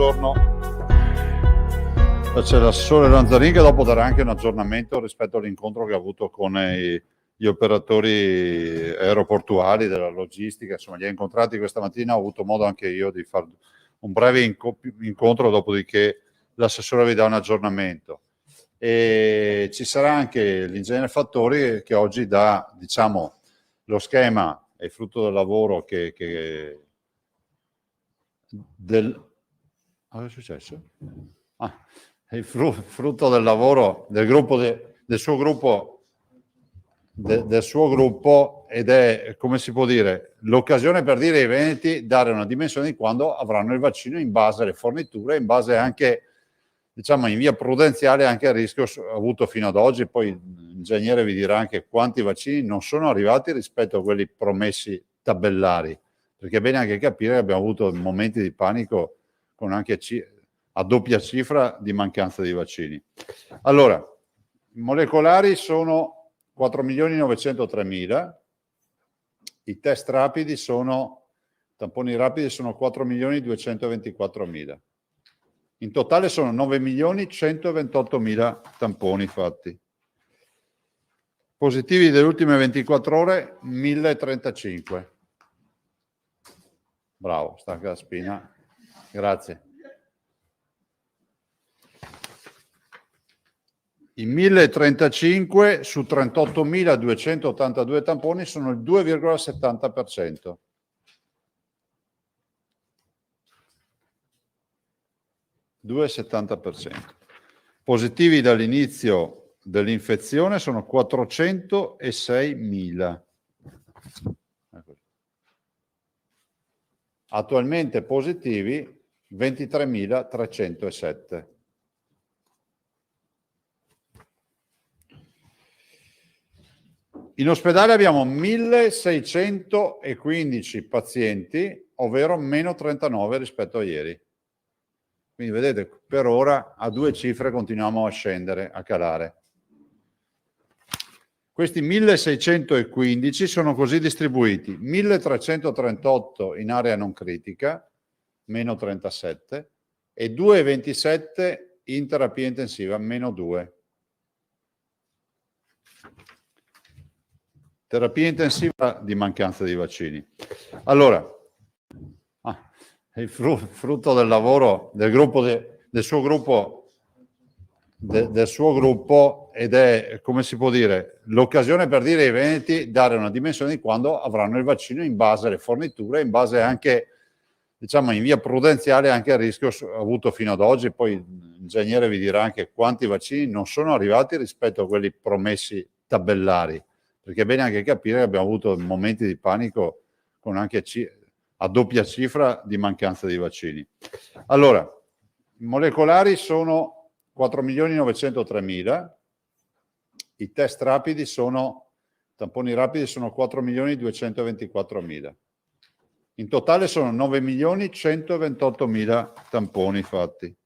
buongiorno. C'è l'assessore Lanzarin che dopo darà anche un aggiornamento rispetto all'incontro che ha avuto con gli operatori aeroportuali della logistica. Insomma, li ha incontrati questa mattina, ho avuto modo anche io di fare un breve incontro, dopodiché l'assessore vi dà un aggiornamento. E ci sarà anche l'ingegnere Fattori che oggi dà, diciamo, lo schema è frutto del lavoro che cosa è successo? È frutto del lavoro del gruppo del suo gruppo ed è, come si può dire, l'occasione per dire ai veneti, dare una dimensione di quando avranno il vaccino in base alle forniture, in base anche, diciamo, in via prudenziale anche al rischio avuto fino ad oggi. Poi l'ingegnere vi dirà anche quanti vaccini non sono arrivati rispetto a quelli promessi tabellari, perché è bene anche capire che abbiamo avuto momenti di panico con anche a doppia cifra di mancanza di vaccini. Allora, i molecolari sono 4.903.000, i test rapidi tamponi rapidi sono 4.224.000. In totale sono 9.128.000 tamponi fatti. Positivi delle ultime 24 ore, 1.035. Bravo, stacca la spina. Grazie. I 1.035 su 38.282 tamponi sono il 2,70%. Positivi dall'inizio dell'infezione sono 406.000. Attualmente positivi 23.307. In ospedale abbiamo 1.615 pazienti, ovvero meno 39 rispetto a ieri. Quindi vedete, per ora a due cifre continuiamo a scendere, a calare. Questi 1.615 sono così distribuiti: 1.338 in area non critica, meno 37, e 227 in terapia intensiva, meno 2. Terapia intensiva di mancanza di vaccini. Allora, è il frutto del lavoro del suo gruppo ed è, come si può dire, l'occasione per dire ai veneti, dare una dimensione di quando avranno il vaccino in base alle forniture, in base anche, diciamo, in via prudenziale anche al rischio avuto fino ad oggi. Poi l'ingegnere vi dirà anche quanti vaccini non sono arrivati rispetto a quelli promessi tabellari, perché è bene anche capire che abbiamo avuto momenti di panico con anche a doppia cifra di mancanza di vaccini. Allora, i molecolari sono 4.903.000, i test rapidi tamponi rapidi sono 4.224.000. In totale sono 9.128.000 tamponi fatti.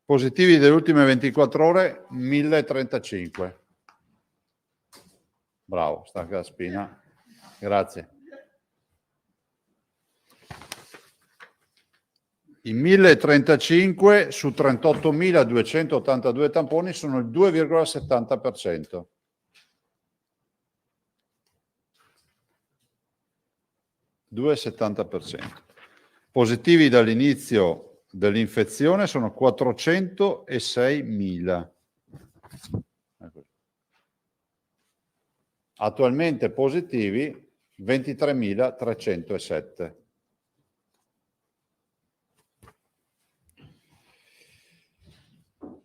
Positivi delle ultime 24 ore, 1.035. Bravo, stacca la spina. Grazie. I 1.035 su 38.282 tamponi sono il 2,70%. Positivi dall'inizio dell'infezione sono 406.000. Attualmente positivi 23.307.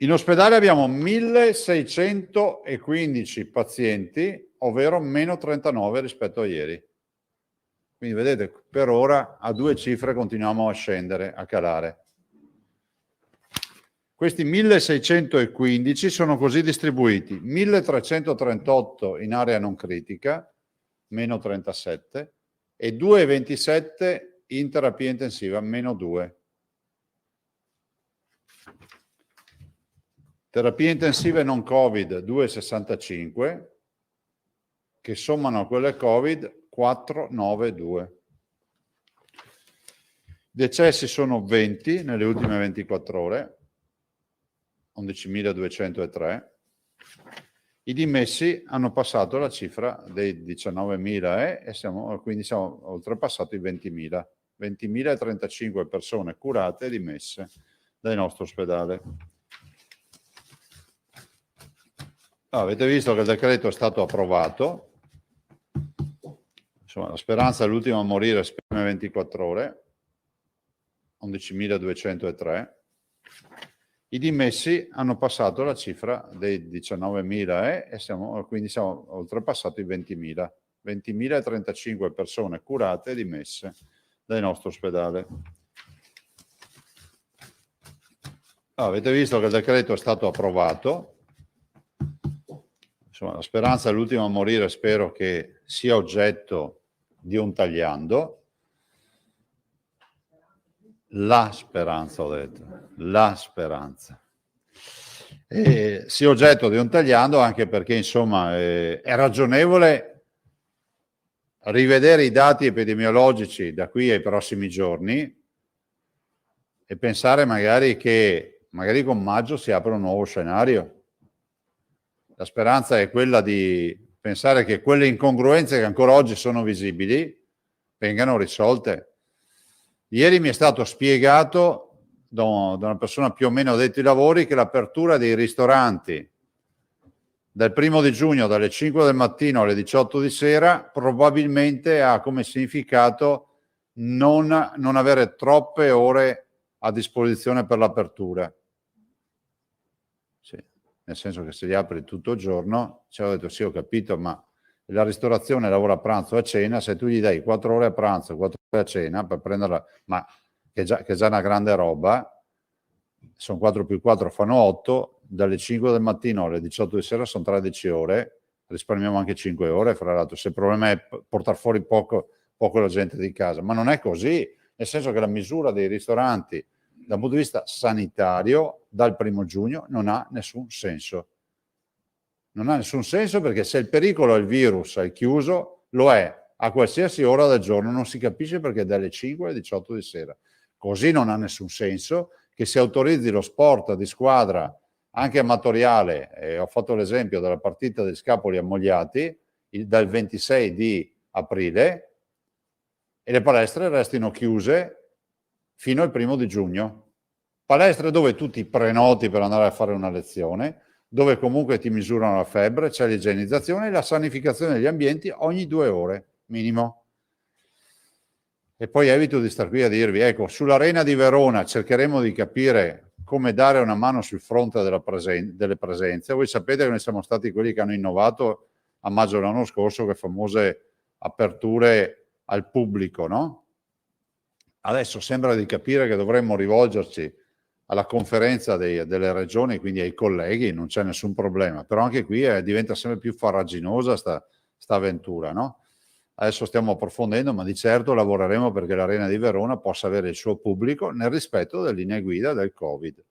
In ospedale abbiamo 1.615 pazienti, ovvero meno 39 rispetto a ieri. Quindi vedete, per ora a due cifre continuiamo a scendere, a calare. Questi 1.615 sono così distribuiti: 1.338 in area non critica, meno 37, e 227 in terapia intensiva, meno 2. Terapie intensive non Covid 2,65, che sommano a quelle Covid 492. Decessi sono 20 nelle ultime 24 ore, 11.203. I dimessi hanno passato la cifra dei 19.000 e quindi siamo oltrepassato i 20.000. 20.035 persone curate e dimesse dal nostro ospedale. Avete visto che il decreto è stato approvato. Insomma, la speranza è l'ultima a morire, speriamo 24 ore, 11.203. I dimessi hanno passato la cifra dei 19.000 e quindi siamo oltrepassato i 20.000. 20.035 persone curate e dimesse dal nostro ospedale. Avete visto che il decreto è stato approvato. Insomma, la speranza è l'ultima a morire, spero che sia oggetto di un tagliando. La speranza, ho detto, la speranza. E sia oggetto di un tagliando anche perché, insomma, è ragionevole rivedere i dati epidemiologici da qui ai prossimi giorni e pensare magari che con maggio si apre un nuovo scenario. La speranza è quella di pensare che quelle incongruenze che ancora oggi sono visibili vengano risolte. Ieri mi è stato spiegato da una persona più o meno addetta ai lavori che l'apertura dei ristoranti dal 1° giugno dalle 5 del mattino alle 18 di sera probabilmente ha come significato non avere troppe ore a disposizione per l'apertura. Sì, nel senso che se li apri tutto il giorno, ci ho detto sì, ho capito, ma la ristorazione lavora a pranzo e a cena, se tu gli dai 4 ore a pranzo e 4 ore a cena per prenderla, ma che è già una grande roba, sono 4 più 4 fanno 8, dalle 5 del mattino alle 18 di sera sono 13 ore, risparmiamo anche 5 ore, fra l'altro, se il problema è portare fuori poco la gente di casa, ma non è così, nel senso che la misura dei ristoranti dal punto di vista sanitario dal 1° giugno non ha nessun senso. Non ha nessun senso perché se il pericolo è il virus, è chiuso, lo è a qualsiasi ora del giorno, non si capisce perché dalle 5 alle 18 di sera. Così non ha nessun senso che si autorizzi lo sport di squadra anche amatoriale, ho fatto l'esempio della partita di Scapoli a Mogliati dal 26 di aprile e le palestre restino chiuse fino al 1° di giugno. Palestre dove tu ti prenoti per andare a fare una lezione, dove comunque ti misurano la febbre, c'è l'igienizzazione e la sanificazione degli ambienti ogni 2 ore minimo. E poi evito di star qui a dirvi, ecco, sull'Arena di Verona cercheremo di capire come dare una mano sul fronte delle presenze. Voi sapete che noi siamo stati quelli che hanno innovato a maggio dell'anno scorso le famose aperture al pubblico, no? Adesso sembra di capire che dovremmo rivolgerci alla conferenza delle regioni, quindi ai colleghi, non c'è nessun problema, però anche qui diventa sempre più farraginosa sta avventura, no? Adesso stiamo approfondendo, ma di certo lavoreremo perché l'Arena di Verona possa avere il suo pubblico nel rispetto delle linee guida del Covid.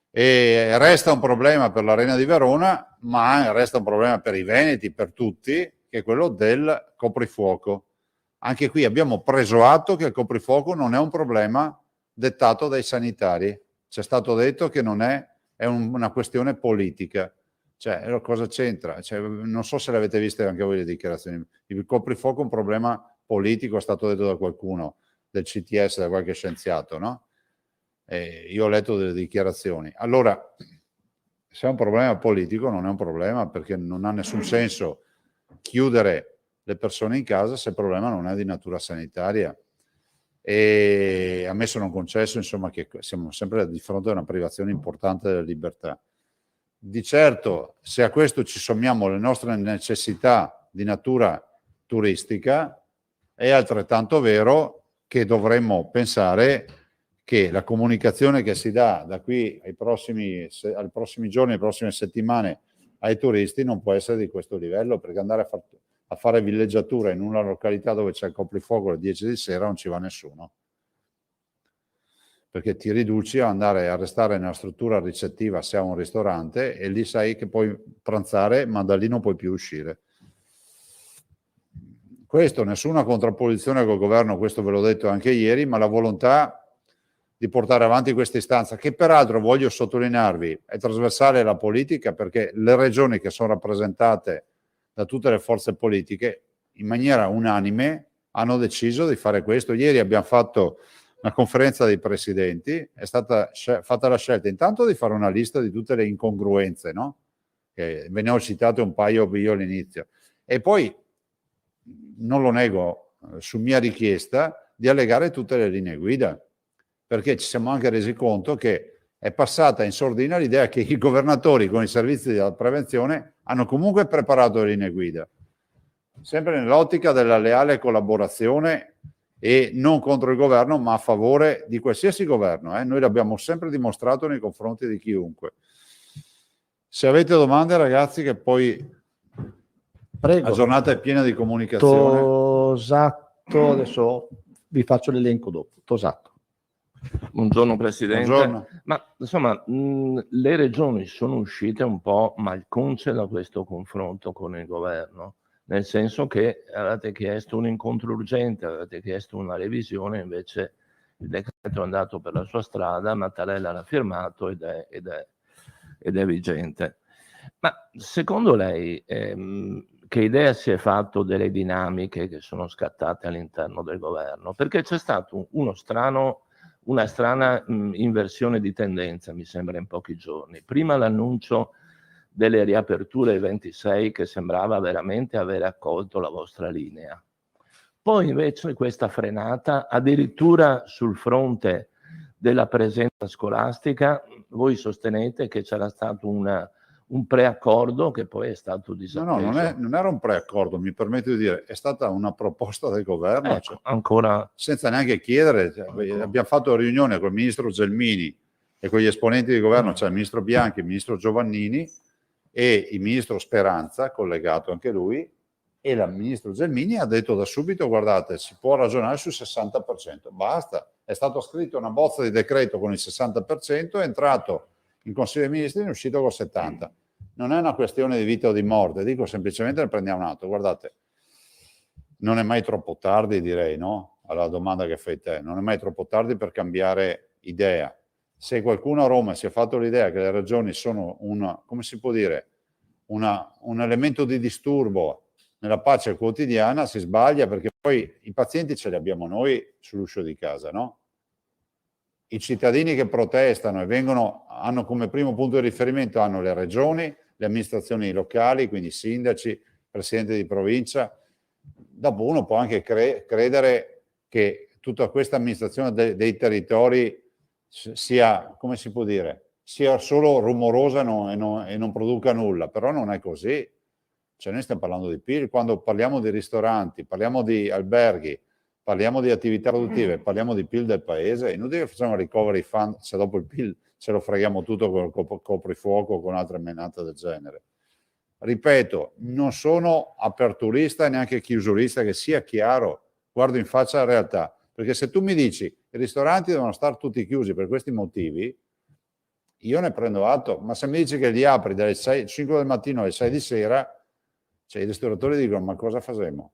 E resta un problema per l'Arena di Verona, ma resta un problema per i veneti, per tutti, che è quello del coprifuoco. Anche qui abbiamo preso atto che il coprifuoco non è un problema dettato dai sanitari. C'è stato detto che non è una questione politica. Cioè, cosa c'entra? Cioè, non so se l'avete viste anche voi le dichiarazioni. Il coprifuoco è un problema politico, è stato detto da qualcuno, del CTS, da qualche scienziato, no? Io ho letto delle dichiarazioni. Allora, se è un problema politico, non è un problema, perché non ha nessun senso chiudere le persone in casa se il problema non è di natura sanitaria. E a me sono concesso, insomma, che siamo sempre di fronte a una privazione importante della libertà. Di certo, se a questo ci sommiamo le nostre necessità di natura turistica, è altrettanto vero che dovremmo pensare che la comunicazione che si dà da qui ai prossimi giorni, alle prossime settimane ai turisti non può essere di questo livello, perché andare a fare villeggiatura in una località dove c'è il coprifuoco alle 10 di sera non ci va nessuno, perché ti riduci a andare a restare nella struttura ricettiva se hai un ristorante e lì sai che puoi pranzare, ma da lì non puoi più uscire. Questo, nessuna contrapposizione col governo, questo ve l'ho detto anche ieri, ma la volontà di portare avanti questa istanza, che peraltro voglio sottolinearvi, è trasversale alla politica, perché le regioni che sono rappresentate da tutte le forze politiche, in maniera unanime, hanno deciso di fare questo. Ieri abbiamo fatto una conferenza dei presidenti, è stata fatta la scelta intanto di fare una lista di tutte le incongruenze, no? Che ve ne ho citate un paio io all'inizio, e poi, non lo nego, su mia richiesta, di allegare tutte le linee guida, perché ci siamo anche resi conto che è passata in sordina l'idea che i governatori con i servizi della prevenzione hanno comunque preparato le linee guida, sempre nell'ottica della leale collaborazione e non contro il governo, ma a favore di qualsiasi governo. Noi l'abbiamo sempre dimostrato nei confronti di chiunque. Se avete domande, ragazzi, che poi prego, la giornata è piena di comunicazione. Tosato, adesso vi faccio l'elenco dopo. Tosato. Buongiorno Presidente. Buongiorno. Ma insomma, le regioni sono uscite un po' malconce da questo confronto con il governo, nel senso che avete chiesto un incontro urgente, avete chiesto una revisione, invece il decreto è andato per la sua strada, Mattarella l'ha firmato ed è vigente. Ma secondo lei che idea si è fatto delle dinamiche che sono scattate all'interno del governo? Perché c'è stato una strana inversione di tendenza, mi sembra, in pochi giorni. Prima l'annuncio delle riaperture ai 26, che sembrava veramente aver accolto la vostra linea. Poi invece questa frenata, addirittura sul fronte della presenza scolastica, voi sostenete che c'era stato un preaccordo che poi è stato disatteso. No, non era un preaccordo, mi permetto di dire, è stata una proposta del governo, ecco, ancora senza neanche chiedere. Abbiamo fatto riunione con il ministro Gelmini e con gli esponenti di governo, cioè il ministro Bianchi, il ministro Giovannini e il ministro Speranza, collegato anche lui, e il ministro Gelmini ha detto da subito: guardate, si può ragionare sul 60%, basta. È stato scritto una bozza di decreto con il 60%, è entrato in Consiglio dei Ministri e è uscito col 70%. Non è una questione di vita o di morte, dico semplicemente ne prendiamo un atto. Guardate, non è mai troppo tardi, direi, no? Alla domanda che fai te, non è mai troppo tardi per cambiare idea. Se qualcuno a Roma si è fatto l'idea che le regioni sono come si può dire, un elemento di disturbo nella pace quotidiana, si sbaglia, perché poi i pazienti ce li abbiamo noi sull'uscio di casa, no? I cittadini che protestano e hanno come primo punto di riferimento hanno le regioni, le amministrazioni locali, quindi i sindaci, presidenti di provincia. Dopo uno può anche credere che tutta questa amministrazione dei territori sia, come si può dire, sia solo rumorosa e non produca nulla, però non è così. Cioè noi stiamo parlando di PIL, quando parliamo di ristoranti, parliamo di alberghi, parliamo di attività produttive, parliamo di PIL del paese. È inutile che facciamo recovery fund se dopo il PIL ce lo freghiamo tutto con il coprifuoco o con altre menate del genere. Ripeto, non sono aperturista e neanche chiusurista, che sia chiaro, guardo in faccia la realtà, perché se tu mi dici i ristoranti devono stare tutti chiusi per questi motivi, io ne prendo atto, ma se mi dici che li apri dalle 5 del mattino alle 6 di sera, cioè i ristoratori dicono: ma cosa facciamo?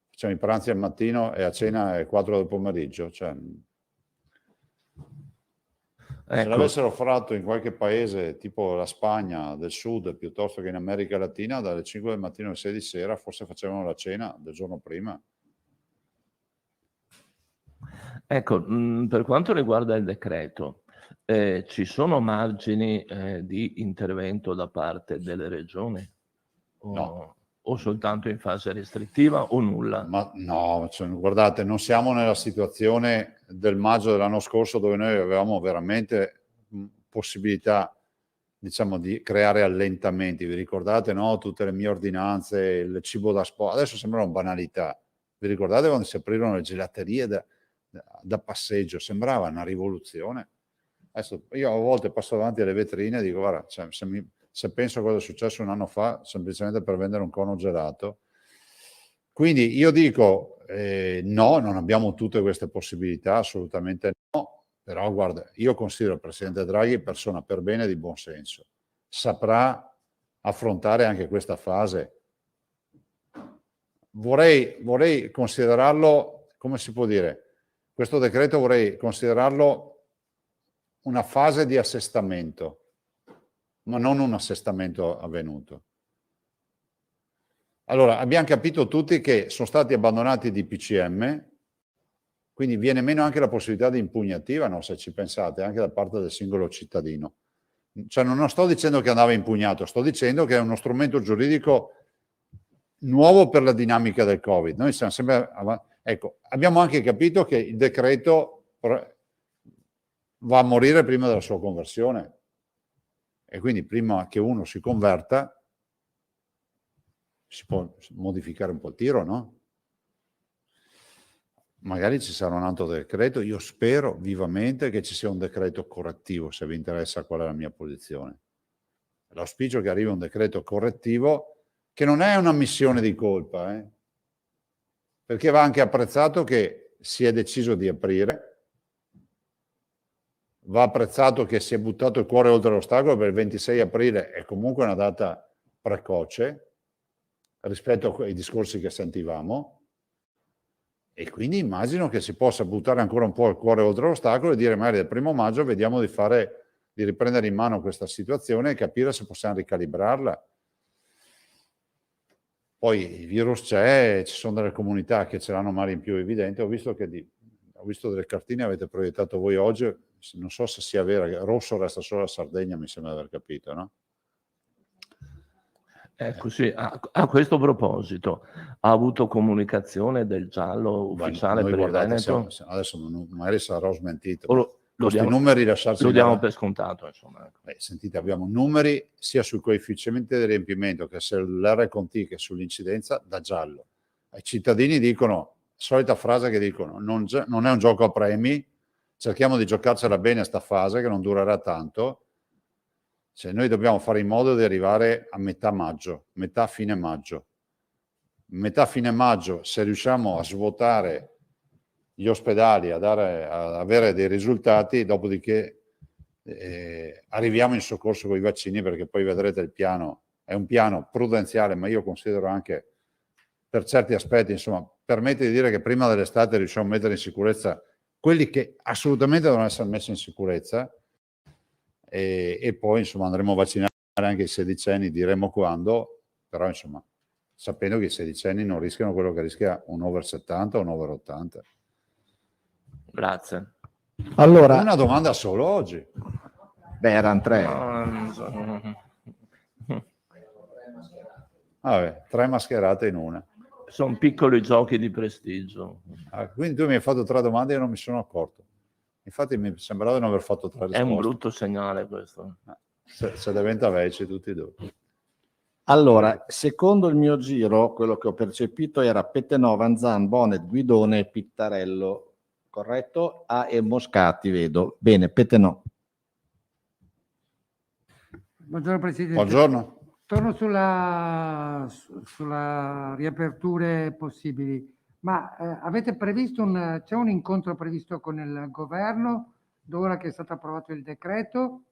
Facciamo i pranzi al mattino e a cena alle 4 del pomeriggio? Cioè, se l'avessero fatto in qualche paese tipo la Spagna del Sud, piuttosto che in America Latina, dalle 5 del mattino alle 6 di sera, forse facevano la cena del giorno prima. Ecco, per quanto riguarda il decreto, ci sono margini di intervento da parte delle regioni? No. O soltanto in fase restrittiva o nulla? Ma no, cioè, guardate, non siamo nella situazione del maggio dell'anno scorso, dove noi avevamo veramente possibilità, diciamo, di creare allentamenti. Vi ricordate, no? Tutte le mie ordinanze, il cibo da sport, adesso sembrano banalità. Vi ricordate quando si aprirono le gelaterie da passeggio? Sembrava una rivoluzione. Adesso io a volte passo davanti alle vetrine e dico: guarda, cioè, se penso a cosa è successo un anno fa, semplicemente per vendere un cono gelato. Quindi io dico no, non abbiamo tutte queste possibilità, assolutamente no, però guarda, io considero il Presidente Draghi persona per bene e di buon senso, saprà affrontare anche questa fase. vorrei considerarlo, come si può dire, questo decreto vorrei considerarlo una fase di assestamento, ma non un assestamento avvenuto. Allora, abbiamo capito tutti che sono stati abbandonati i DPCM, quindi viene meno anche la possibilità di impugnativa, no? Se ci pensate, anche da parte del singolo cittadino. Cioè, non sto dicendo che andava impugnato, sto dicendo che è uno strumento giuridico nuovo per la dinamica del Covid. Noi siamo sempre ecco, abbiamo anche capito che il decreto va a morire prima della sua conversione, e quindi prima che uno si converta si può modificare un po' il tiro, no? Magari ci sarà un altro decreto. Io spero vivamente che ci sia un decreto correttivo, se vi interessa qual è la mia posizione. L'auspicio è che arrivi un decreto correttivo, che non è una missione di colpa, perché va anche apprezzato che si è deciso di aprire, va apprezzato che si è buttato il cuore oltre l'ostacolo, per il 26 aprile è comunque una data precoce rispetto ai discorsi che sentivamo, e quindi immagino che si possa buttare ancora un po' il cuore oltre l'ostacolo e dire magari dal 1° maggio vediamo di riprendere in mano questa situazione e capire se possiamo ricalibrarla. Poi il virus c'è, ci sono delle comunità che ce l'hanno male in più evidente. Ho visto delle cartine avete proiettato voi oggi, non so se sia vera, rosso resta solo la Sardegna, mi sembra di aver capito, no? Ecco, sì, a questo proposito, ha avuto comunicazione del giallo ufficiale Noi, per guardate, il Veneto? adesso magari sarò smentito. O Questi numeri lasciarci lo diamo per scontato, insomma. sentite, abbiamo numeri sia sui coefficienti di riempimento che sull'RConT che sull'incidenza da giallo. Ai cittadini dicono, solita frase che dicono, non è un gioco a premi, cerchiamo di giocarcela bene a sta fase che non durerà tanto. Cioè, noi dobbiamo fare in modo di arrivare a metà maggio, fine maggio. Fine maggio, se riusciamo a svuotare gli ospedali, ad avere dei risultati, dopodiché arriviamo in soccorso con i vaccini, perché poi vedrete il piano, è un piano prudenziale, ma io considero anche, per certi aspetti, insomma, permette di dire che prima dell'estate riusciamo a mettere in sicurezza quelli che assolutamente devono essere messi in sicurezza, e poi insomma andremo a vaccinare anche i sedicenni, diremo quando, però insomma sapendo che i sedicenni non rischiano quello che rischia un over 70 o un over 80. Grazie. Allora, una domanda solo oggi. beh, erano 3. Vabbè, 3 mascherate in una. Sono piccoli giochi di prestigio. Quindi tu mi hai fatto 3 domande e io non mi sono accorto. Infatti mi sembrava di non aver fatto 3 risposte. È un brutto segnale questo. Se diventa vecchi tutti e due. Allora, secondo il mio giro, quello che ho percepito era Pettenò, Vanzan, Bonet, Guidone e Pittarello. Corretto? E Moscati, vedo. Bene, Pettenò. Buongiorno Presidente. Buongiorno. Torno sulla riaperture possibili. Ma avete previsto c'è un incontro previsto con il governo ora che è stato approvato il decreto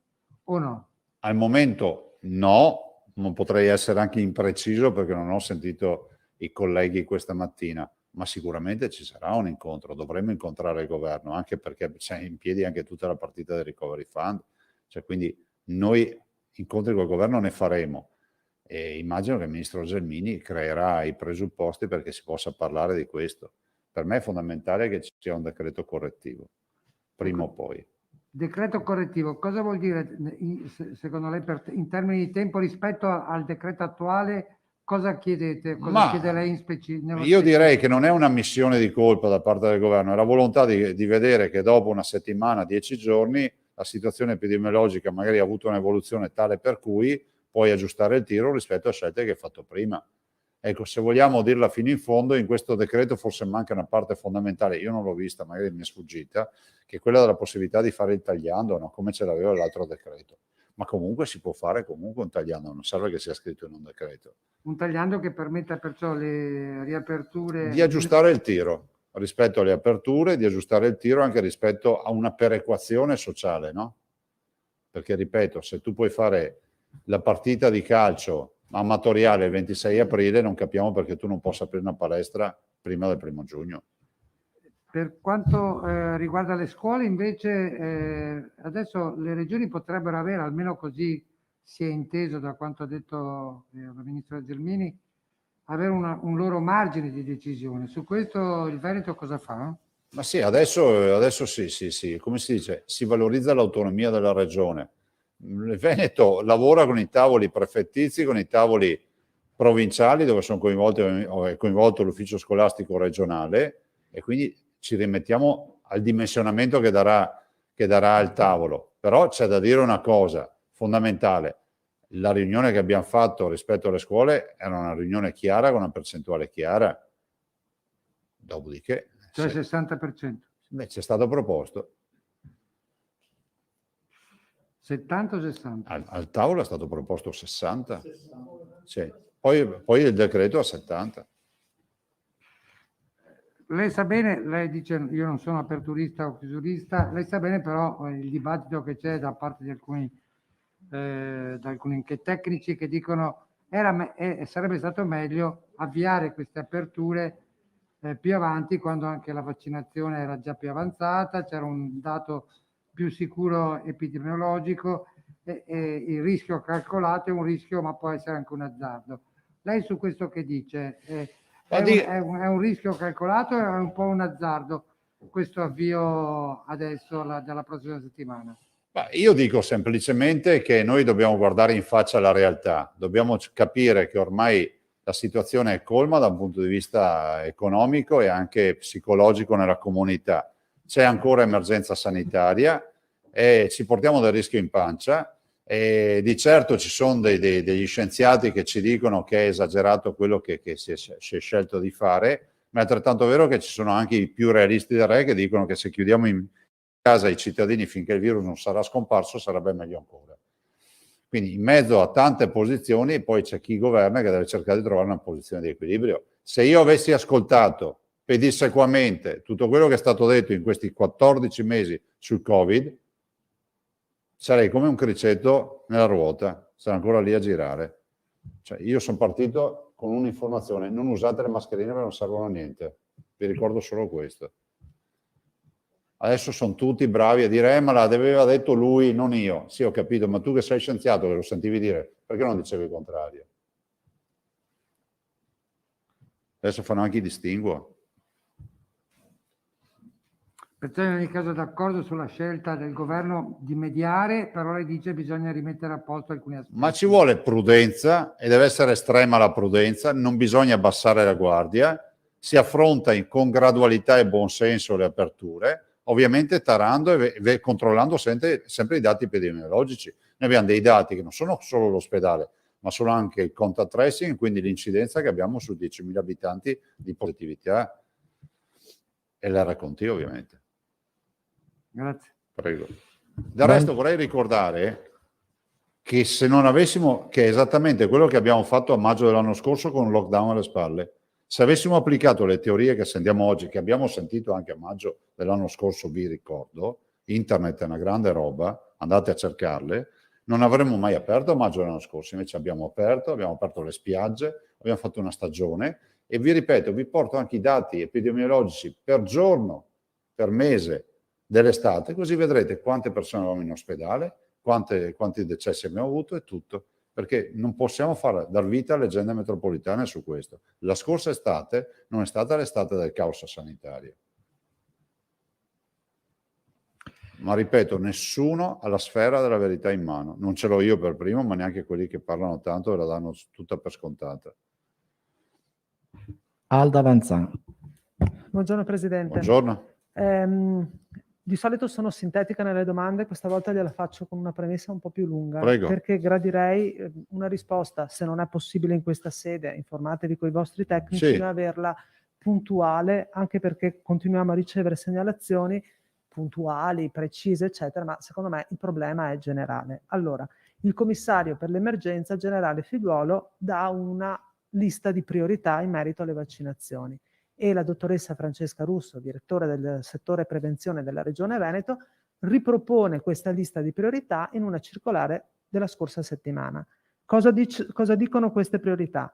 o no? Al momento no, non potrei essere anche impreciso perché non ho sentito i colleghi questa mattina, ma sicuramente ci sarà un incontro, dovremmo incontrare il governo, anche perché c'è in piedi anche tutta la partita del Recovery Fund, cioè, quindi noi incontri col governo ne faremo. E immagino che il ministro Gelmini creerà i presupposti perché si possa parlare di questo. Per me è fondamentale che ci sia un decreto correttivo, prima o poi. Decreto correttivo, cosa vuol dire secondo lei in termini di tempo rispetto al decreto attuale? Cosa chiedete? Cosa chiede lei in specifico? Io direi che non è una missione di colpa da parte del governo, è la volontà di vedere che dopo una settimana, 10 giorni, la situazione epidemiologica magari ha avuto un'evoluzione tale per cui puoi aggiustare il tiro rispetto a scelte che hai fatto prima. Ecco, se vogliamo dirla fino in fondo, in questo decreto forse manca una parte fondamentale, io non l'ho vista, magari mi è sfuggita, che è quella della possibilità di fare il tagliando, no? Come ce l'aveva l'altro decreto. Ma comunque si può fare comunque un tagliando, non serve che sia scritto in un decreto. Un tagliando che permetta perciò le riaperture... Di aggiustare il tiro rispetto alle aperture, di aggiustare il tiro anche rispetto a una perequazione sociale, no? Perché, ripeto, se tu puoi fare la partita di calcio amatoriale il 26 aprile, non capiamo perché tu non possa aprire una palestra prima del 1 giugno. Per quanto riguarda le scuole, invece, adesso le regioni potrebbero avere, almeno così si è inteso da quanto ha detto il ministro Gelmini, avere un loro margine di decisione. Su questo il Veneto cosa fa? Ma sì, adesso sì, come si dice, si valorizza l'autonomia della regione. Il Veneto lavora con i tavoli prefettizi, con i tavoli provinciali dove sono è coinvolto l'ufficio scolastico regionale, e quindi ci rimettiamo al dimensionamento che darà il tavolo. Però c'è da dire una cosa fondamentale: la riunione che abbiamo fatto rispetto alle scuole era una riunione chiara, con una percentuale chiara. Dopodiché, Cioè 60%. c'è stato proposto. 70 o 60? Al tavolo è stato proposto 60. Sì. Poi il decreto a 70. Lei sa bene, lei dice io non sono aperturista o chiusurista, lei sa bene però il dibattito che c'è da parte di alcuni anche tecnici che dicono sarebbe stato meglio avviare queste aperture più avanti, quando anche la vaccinazione era già più avanzata, c'era un dato più sicuro epidemiologico e il rischio calcolato è un rischio, ma può essere anche un azzardo. Lei su questo che dice? È un rischio calcolato o è un po' un azzardo questo avvio adesso della prossima settimana? Io dico semplicemente che noi dobbiamo guardare in faccia la realtà, dobbiamo capire che ormai la situazione è colma da un punto di vista economico e anche psicologico nella comunità. C'è ancora emergenza sanitaria e ci portiamo del rischio in pancia. E di certo ci sono degli scienziati che ci dicono che è esagerato quello che si è scelto di fare, ma è altrettanto vero che ci sono anche i più realisti del re che dicono che se chiudiamo in casa i cittadini finché il virus non sarà scomparso sarebbe meglio ancora. Quindi in mezzo a tante posizioni poi c'è chi governa che deve cercare di trovare una posizione di equilibrio. Se io avessi ascoltato pedissequamente tutto quello che è stato detto in questi 14 mesi sul Covid, sarei come un criceto nella ruota, sarei ancora lì a girare. Cioè, io sono partito con un'informazione: non usate le mascherine perché non servono a niente. Vi ricordo solo questo. Adesso sono tutti bravi a dire ma l'aveva detto lui, non io. Sì, ho capito, ma tu che sei scienziato, che lo sentivi dire, perché non dicevi il contrario? Adesso fanno anche i distinguo. Perciò in ogni caso d'accordo sulla scelta del governo di mediare, però lei dice che bisogna rimettere a posto alcuni aspetti. Ma ci vuole prudenza e deve essere estrema la prudenza, non bisogna abbassare la guardia, si affronta con gradualità e buonsenso le aperture, ovviamente tarando e controllando sempre i dati epidemiologici. Noi abbiamo dei dati che non sono solo l'ospedale, ma sono anche il contact tracing, quindi l'incidenza che abbiamo su 10.000 abitanti di positività, e l'RT ovviamente. Grazie. Prego. Del resto vorrei ricordare che se non avessimo, che è esattamente quello che abbiamo fatto a maggio dell'anno scorso con un lockdown alle spalle, se avessimo applicato le teorie che sentiamo oggi, che abbiamo sentito anche a maggio dell'anno scorso, vi ricordo, internet è una grande roba, andate a cercarle, non avremmo mai aperto a maggio dell'anno scorso, invece abbiamo aperto le spiagge, abbiamo fatto una stagione e vi ripeto, vi porto anche i dati epidemiologici per giorno, per mese dell'estate, così vedrete quante persone avevamo in ospedale, quanti decessi abbiamo avuto e tutto, perché non possiamo dar vita a leggende metropolitane su questo. La scorsa estate non è stata l'estate del caos sanitario. Ma ripeto, nessuno ha la sfera della verità in mano. Non ce l'ho io per primo, ma neanche quelli che parlano tanto e la danno tutta per scontata. Alda Vanzan. Buongiorno Presidente. Buongiorno. Di solito sono sintetica nelle domande, questa volta gliela faccio con una premessa un po' più lunga. Prego. Perché gradirei una risposta, se non è possibile in questa sede, informatevi con i vostri tecnici, Sì. ma averla puntuale, anche perché continuiamo a ricevere segnalazioni puntuali, precise, eccetera, ma secondo me il problema è generale. Allora, il commissario per l'emergenza, generale Figliuolo, dà una lista di priorità in merito alle vaccinazioni e la dottoressa Francesca Russo, direttore del settore prevenzione della Regione Veneto, ripropone questa lista di priorità in una circolare della scorsa settimana. Cosa dicono queste priorità?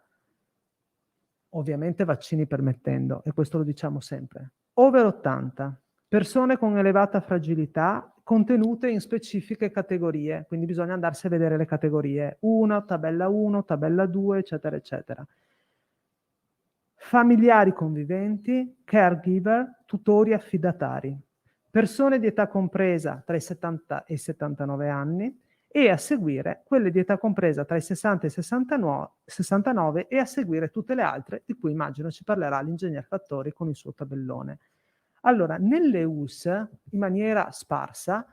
Ovviamente vaccini permettendo, e questo lo diciamo sempre. Over 80, persone con elevata fragilità contenute in specifiche categorie, quindi bisogna andarsi a vedere le categorie 1, tabella 2, eccetera, eccetera. Familiari conviventi, caregiver, tutori affidatari, persone di età compresa tra i 70 e i 79 anni, e a seguire quelle di età compresa tra i 60 e i 69 e a seguire tutte le altre, di cui immagino ci parlerà l'ingegner Fattori con il suo tabellone. Allora, nelle US, in maniera sparsa,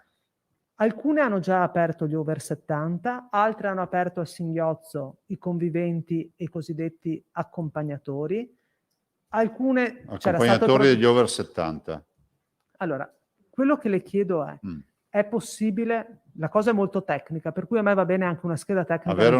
alcune hanno già aperto gli over 70, altre hanno aperto a singhiozzo i conviventi e i cosiddetti accompagnatori. Alcune Accompagnatori degli over 70. Allora, quello che le chiedo è possibile, la cosa è molto tecnica, per cui a me va bene anche una scheda tecnica. Avere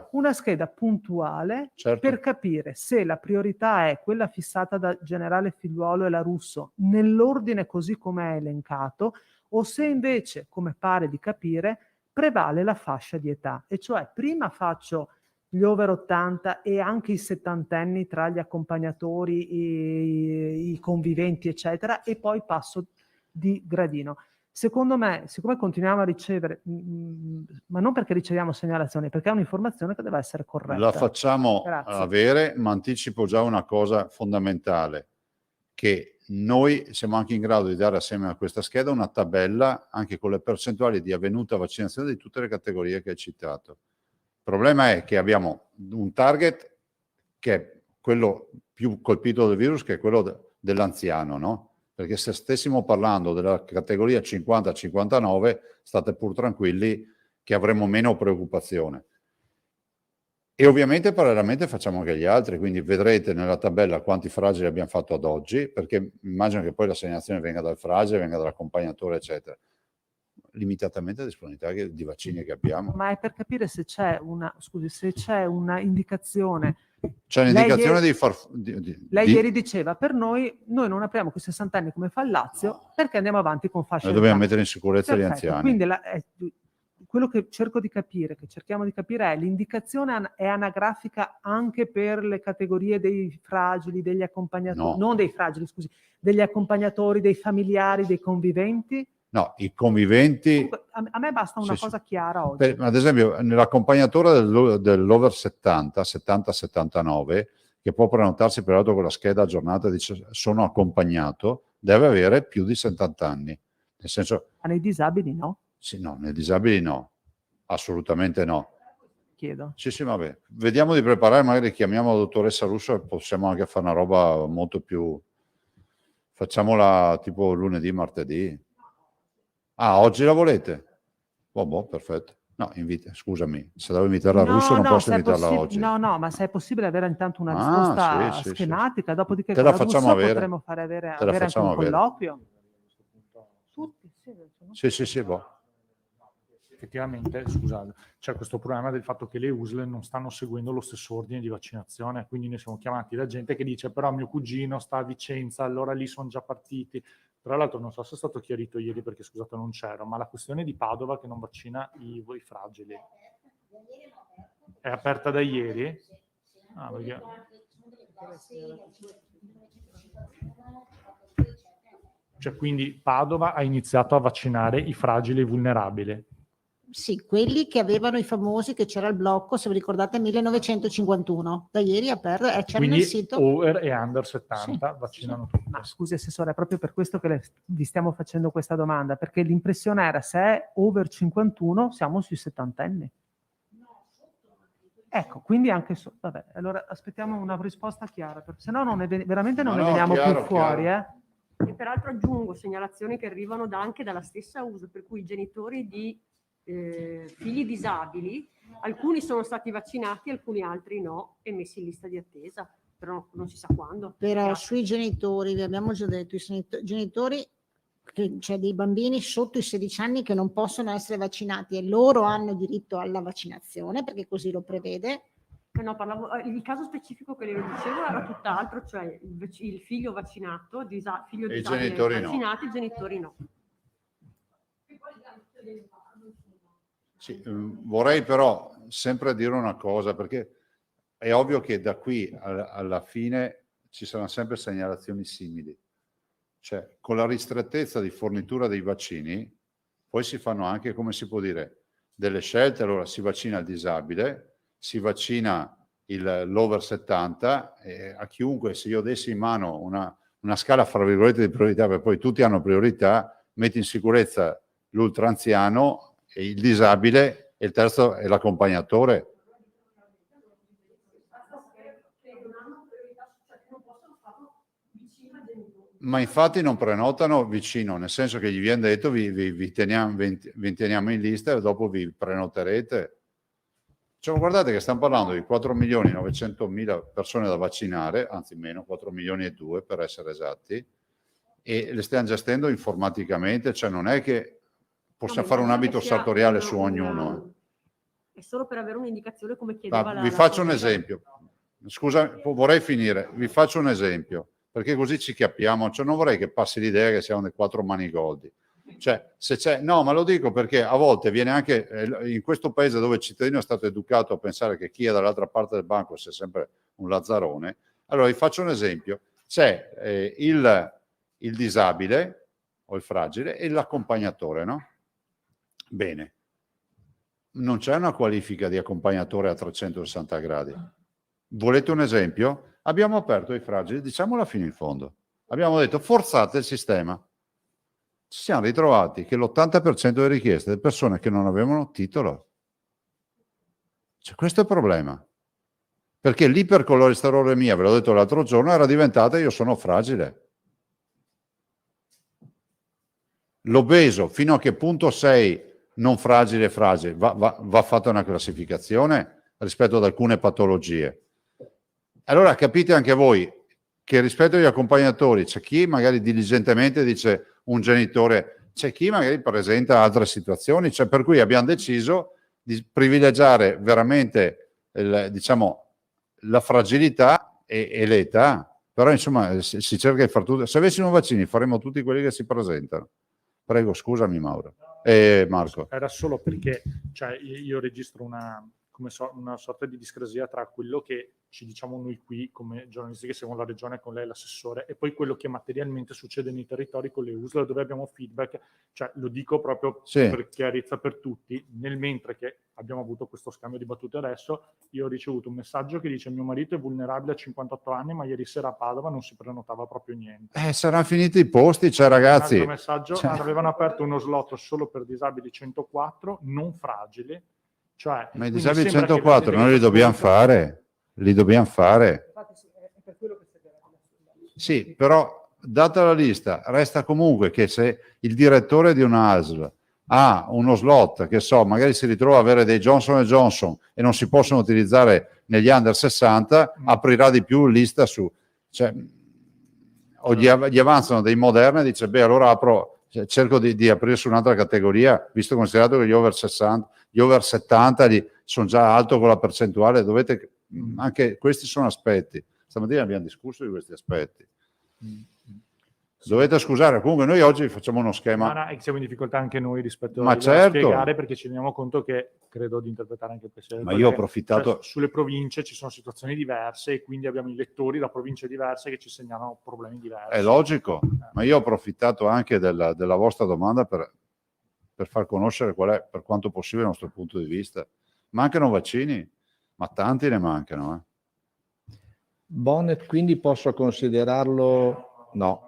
una scheda puntuale, certo, per capire se la priorità è quella fissata da generale Figliuolo e La Russo nell'ordine così come è elencato, o se invece, come pare di capire, prevale la fascia di età, e cioè prima faccio gli over 80 e anche i settantenni tra gli accompagnatori, i conviventi, eccetera, e poi passo di gradino. Secondo me, siccome continuiamo a ricevere, ma non perché riceviamo segnalazioni, perché è un'informazione che deve essere corretta. La facciamo Grazie. avere, ma anticipo già una cosa fondamentale, che noi siamo anche in grado di dare assieme a questa scheda una tabella anche con le percentuali di avvenuta vaccinazione di tutte le categorie che hai citato. Il problema è che abbiamo un target che è quello più colpito dal virus, che è quello dell'anziano, no? Perché se stessimo parlando della categoria 50-59, state pur tranquilli che avremo meno preoccupazione. E ovviamente parallelamente facciamo anche gli altri, quindi vedrete nella tabella quanti fragili abbiamo fatto ad oggi, perché immagino che poi l'assegnazione venga dal fragile, venga dall'accompagnatore, eccetera. Limitatamente la disponibilità di vaccini che abbiamo. Ma è per capire se c'è una, scusi, se c'è una indicazione. C'è un'indicazione Lei ieri diceva, per noi non apriamo quei 60 anni come fa il Lazio, perché andiamo avanti con fascia. Noi dobbiamo mettere in sicurezza gli anziani. Quindi quello che cerco di capire, che cerchiamo di capire, è l'indicazione è anagrafica anche per le categorie dei fragili, degli accompagnatori, non dei fragili, scusi, degli accompagnatori, dei familiari, dei conviventi? No, i conviventi... Comunque, a me basta una cosa chiara oggi. Ad esempio, nell'accompagnatore dell'over 70-79, che può prenotarsi peraltro con la scheda aggiornata, dice sono accompagnato, deve avere più di 70 anni. Nel senso... Ma nei disabili no? Sì, no, nei disabili no, assolutamente no. Chiedo. Sì, vabbè. Vediamo di preparare, magari chiamiamo la dottoressa Russo e possiamo anche fare una roba molto più... Facciamola tipo lunedì, martedì. Ah, oggi la volete? Boh, perfetto. No, scusami, se devo invitare la Russo non posso invitarla oggi. No, ma se è possibile avere intanto una risposta schematica, dopodiché te con la la facciamo Russo avere. potremo fare avere anche un colloquio. Tutti, Sì, boh. Effettivamente, scusate, c'è questo problema del fatto che le USL non stanno seguendo lo stesso ordine di vaccinazione, quindi noi siamo chiamati da gente che dice però mio cugino sta a Vicenza, allora lì sono già partiti. Tra l'altro non so se è stato chiarito ieri perché scusate non c'ero, ma la questione di Padova che non vaccina i fragili è aperta da ieri? Ah, perché... Cioè quindi Padova ha iniziato a vaccinare i fragili e i vulnerabili. Sì, quelli che avevano i famosi, che c'era il blocco, se vi ricordate, 1951. Da ieri aperto, c'era quindi nel sito. Over e under 70 vaccinano tutti. Ma scusi Assessore, è proprio per questo che vi stiamo facendo questa domanda, perché l'impressione era se è over 51 siamo sui settantenni. Ecco, quindi anche vabbè, allora aspettiamo una risposta chiara, se no veramente non ne veniamo più fuori. E peraltro aggiungo segnalazioni che arrivano anche dalla stessa USA, per cui i genitori di figli disabili, alcuni sono stati vaccinati, alcuni altri no, e messi in lista di attesa, però non si sa quando. Però sui genitori, vi abbiamo già detto, i genitori, c'è dei bambini sotto i 16 anni che non possono essere vaccinati e loro hanno diritto alla vaccinazione, perché così lo prevede. No, parlavo, il caso specifico che le dicevo era tutt'altro, cioè il figlio vaccinato, figlio disabile vaccinati, i genitori no. Sì, vorrei però sempre dire una cosa, perché è ovvio che da qui alla fine ci saranno sempre segnalazioni simili. Cioè, con la ristrettezza di fornitura dei vaccini, poi si fanno anche, come si può dire, delle scelte. Allora si vaccina il disabile, si vaccina l'over 70, a chiunque, se io dessi in mano una scala, fra virgolette, di priorità, perché poi tutti hanno priorità, metti in sicurezza l'ultra anziano, il disabile e il terzo è l'accompagnatore. Ma infatti non prenotano vicino, nel senso che gli viene detto vi teniamo in lista e dopo vi prenoterete. Cioè, guardate che stiamo parlando di 4.900.000 persone da vaccinare, anzi meno, 4.200.000 per essere esatti, e le stiamo gestendo informaticamente, cioè non è che possiamo fare un abito sartoriale su ognuno. È solo per avere un'indicazione come chiedeva la... Vi faccio un esempio. Scusa, vorrei finire. Vi faccio un esempio, perché così ci capiamo. Cioè, non vorrei che passi l'idea che siamo dei 4 manigoldi. Cioè, se c'è... No, ma lo dico perché a volte viene anche... in questo paese dove il cittadino è stato educato a pensare che chi è dall'altra parte del banco sia sempre un lazzarone. Allora, vi faccio un esempio. C'è il disabile o il fragile e l'accompagnatore, no? Bene. Non c'è una qualifica di accompagnatore a 360 gradi. Volete un esempio? Abbiamo aperto i fragili, diciamola fino in fondo. Abbiamo detto forzate il sistema. Ci siamo ritrovati che l'80% delle richieste delle persone che non avevano titolo. Cioè, questo è il problema. Perché l'ipercolesterolemia, ve l'ho detto l'altro giorno, era diventata io sono fragile. L'obeso, fino a che punto sei non fragile fragile? Va fatta una classificazione rispetto ad alcune patologie. Allora capite anche voi che rispetto agli accompagnatori c'è chi magari diligentemente dice un genitore, c'è chi magari presenta altre situazioni, cioè per cui abbiamo deciso di privilegiare veramente diciamo, la fragilità e l'età, però insomma si cerca di fare tutto. Se avessimo vaccini faremmo tutti quelli che si presentano. Prego, scusami Mauro. Marco. Era solo perché cioè, io registro una sorta di discrasia tra quello che ci diciamo noi qui come giornalisti che seguono la regione con lei l'assessore e poi quello che materialmente succede nei territori con le USL dove abbiamo feedback, cioè lo dico proprio per chiarezza per tutti, nel mentre che abbiamo avuto questo scambio di battute adesso, io ho ricevuto un messaggio che dice mio marito è vulnerabile a 58 anni ma ieri sera a Padova non si prenotava proprio niente. Saranno finiti i posti, cioè ragazzi. Un altro messaggio, avevano aperto uno slot solo per disabili 104, non fragili. Cioè, ma i disabili 104 noi li dobbiamo fare, Sì, però data la lista, resta comunque che se il direttore di un'ASL ha uno slot, che so, magari si ritrova a avere dei Johnson & Johnson e non si possono utilizzare negli under 60, aprirà di più lista su... Cioè, o gli avanzano dei Moderna e dice, beh, allora apro... cerco di aprire su un'altra categoria, visto considerato che gli over 60, gli over 70 sono già alto con la percentuale, anche questi sono aspetti. Stamattina abbiamo discusso di questi aspetti. Dovete scusare, comunque noi oggi facciamo uno schema. Ma siamo in difficoltà anche noi rispetto a spiegare, perché ci rendiamo conto che, credo di interpretare anche il Presidente. Ma io ho approfittato... Cioè, sulle province ci sono situazioni diverse e quindi abbiamo i lettori da province diverse che ci segnalano problemi diversi. È logico, ma io ho approfittato anche della vostra domanda per far conoscere qual è, per quanto possibile, il nostro punto di vista. Mancano vaccini, ma tanti ne mancano. Bonnet, quindi posso considerarlo... No.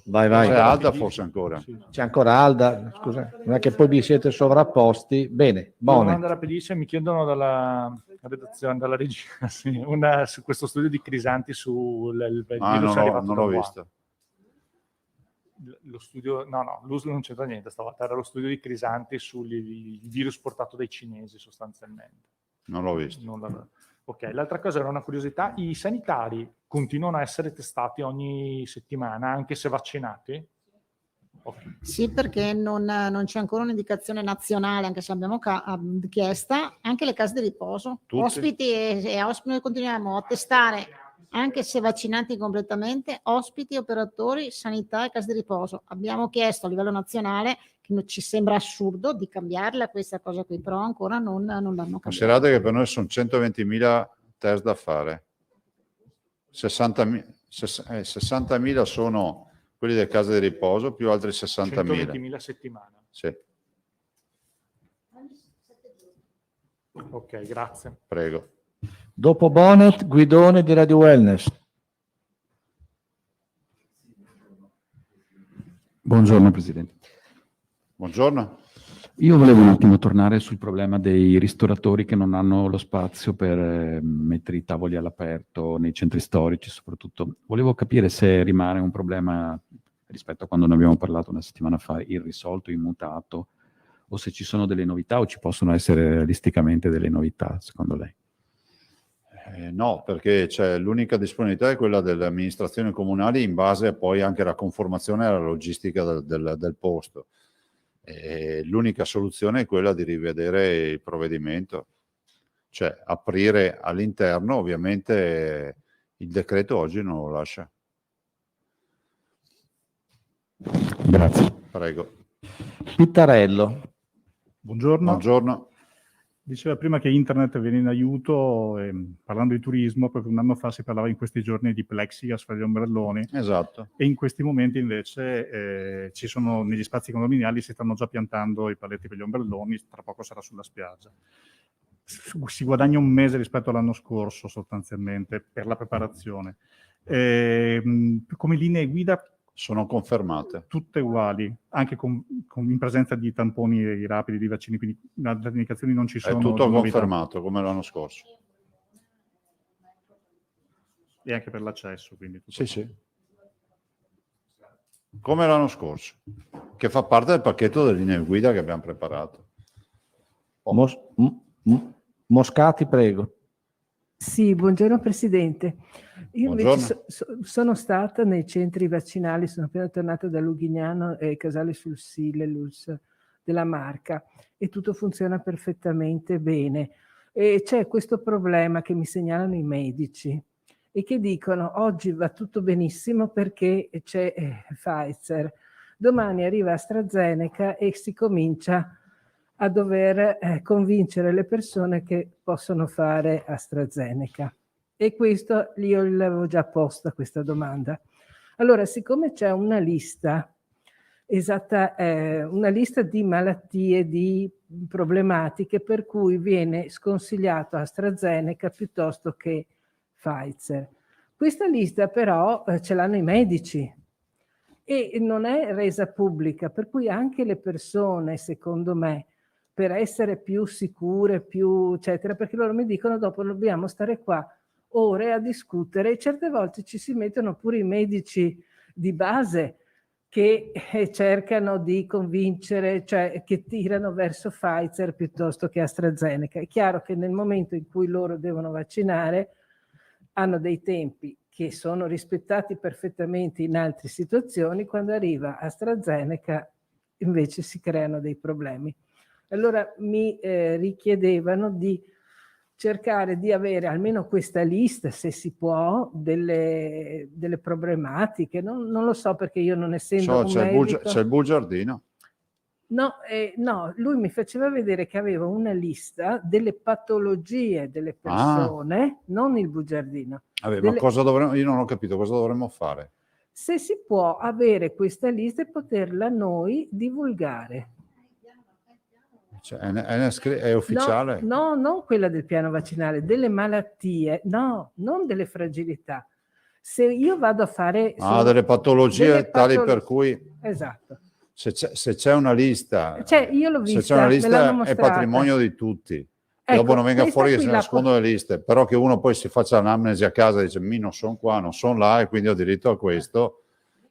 Vai. C'è Alda forse ancora. C'è ancora Alda, scusa, non è che poi vi siete sovrapposti. Bene, Bonnet. Domanda rapidissima, mi chiedono dalla redazione, dalla regia, su questo studio di Crisanti sul virus arrivato non l'ho visto. Lo studio, l'USL non c'entra niente stavolta, era lo studio di Crisanti sul virus portato dai cinesi sostanzialmente. Non l'ho visto. Ok, l'altra cosa era una curiosità, i sanitari continuano a essere testati ogni settimana, anche se vaccinati? Okay. Sì, perché non c'è ancora un'indicazione nazionale, anche se l'abbiamo chiesta, anche le case di riposo, tutti? Ospiti e ospiti, noi continuiamo a testare, anche se vaccinati completamente, ospiti, operatori, sanità e case di riposo. Abbiamo chiesto a livello nazionale che ci sembra assurdo di cambiarla questa cosa qui, però ancora non l'hanno cambiata. Considerate che per noi sono 120.000 test da fare. 60.000 sono quelli delle case di riposo, più altri 60.000. 120.000 a settimana. Sì, Ok, grazie. prego. Dopo Bonet, Guidone di Radio Wellness. Buongiorno Presidente. Buongiorno. Io volevo un attimo tornare sul problema dei ristoratori che non hanno lo spazio per mettere i tavoli all'aperto nei centri storici soprattutto. Volevo capire se rimane un problema rispetto a quando ne abbiamo parlato una settimana fa, irrisolto, immutato, o se ci sono delle novità o ci possono essere realisticamente delle novità, secondo lei? No, perché l'unica disponibilità è quella delle amministrazioni comunali in base poi anche alla conformazione e alla logistica del posto. E l'unica soluzione è quella di rivedere il provvedimento, cioè aprire all'interno. Ovviamente il decreto oggi non lo lascia. Grazie. Prego. Pittarello. Buongiorno. Buongiorno. Diceva prima che internet viene in aiuto, parlando di turismo, proprio un anno fa si parlava in questi giorni di plexiglass fra gli ombrelloni. Esatto. E in questi momenti invece ci sono negli spazi condominiali, si stanno già piantando i paletti per gli ombrelloni, tra poco sarà sulla spiaggia. Si guadagna un mese rispetto all'anno scorso sostanzialmente per la preparazione. Come linee guida sono confermate. Tutte uguali, anche in presenza di tamponi rapidi, di vaccini, quindi le indicazioni non ci sono. È tutto novità. confermato come l'anno scorso. E anche per l'accesso, quindi. Tutto Sì, sì. Come l'anno scorso, che fa parte del pacchetto delle linee guida che abbiamo preparato. Moscati, prego. Sì, buongiorno Presidente. Io Buongiorno. invece sono stata nei centri vaccinali, sono appena tornata da Lughignano e Casale sul Sile, l'ULSS della Marca, e tutto funziona perfettamente bene. E c'è questo problema che mi segnalano i medici e che dicono oggi va tutto benissimo perché c'è Pfizer, domani arriva AstraZeneca e si comincia a dover convincere le persone che possono fare AstraZeneca. E questo io l'avevo già posta questa domanda. Allora, siccome c'è una lista esatta, una lista di malattie, di problematiche per cui viene sconsigliato AstraZeneca piuttosto che Pfizer. Questa lista però ce l'hanno i medici e non è resa pubblica, per cui anche le persone, secondo me, per essere più sicure, più eccetera, perché loro mi dicono dopo dobbiamo stare qua ore a discutere e certe volte ci si mettono pure i medici di base che cercano di convincere, cioè che tirano verso Pfizer piuttosto che AstraZeneca. È chiaro che nel momento in cui loro devono vaccinare hanno dei tempi che sono rispettati perfettamente in altre situazioni, quando arriva AstraZeneca invece si creano dei problemi. Allora mi richiedevano di cercare di avere almeno questa lista, se si può, delle problematiche. Non lo so perché io non essendo un medico... C'è il bugiardino. No, lui mi faceva vedere che aveva una lista delle patologie delle persone, non il bugiardino. Ma cosa dovremmo... Io non ho capito cosa dovremmo fare. Se si può avere questa lista e poterla noi divulgare. Cioè, è ufficiale? No, non quella del piano vaccinale, delle malattie, no, non delle fragilità. Se io vado a fare... delle patologie tali per cui... Esatto. Se c'è una lista, io l'ho vista, se c'è una lista è patrimonio di tutti. Ecco, dopo non venga fuori che si nascondono le liste, però che uno poi si faccia l'anamnesi a casa e dice mi non sono qua, non sono là e quindi ho diritto a questo.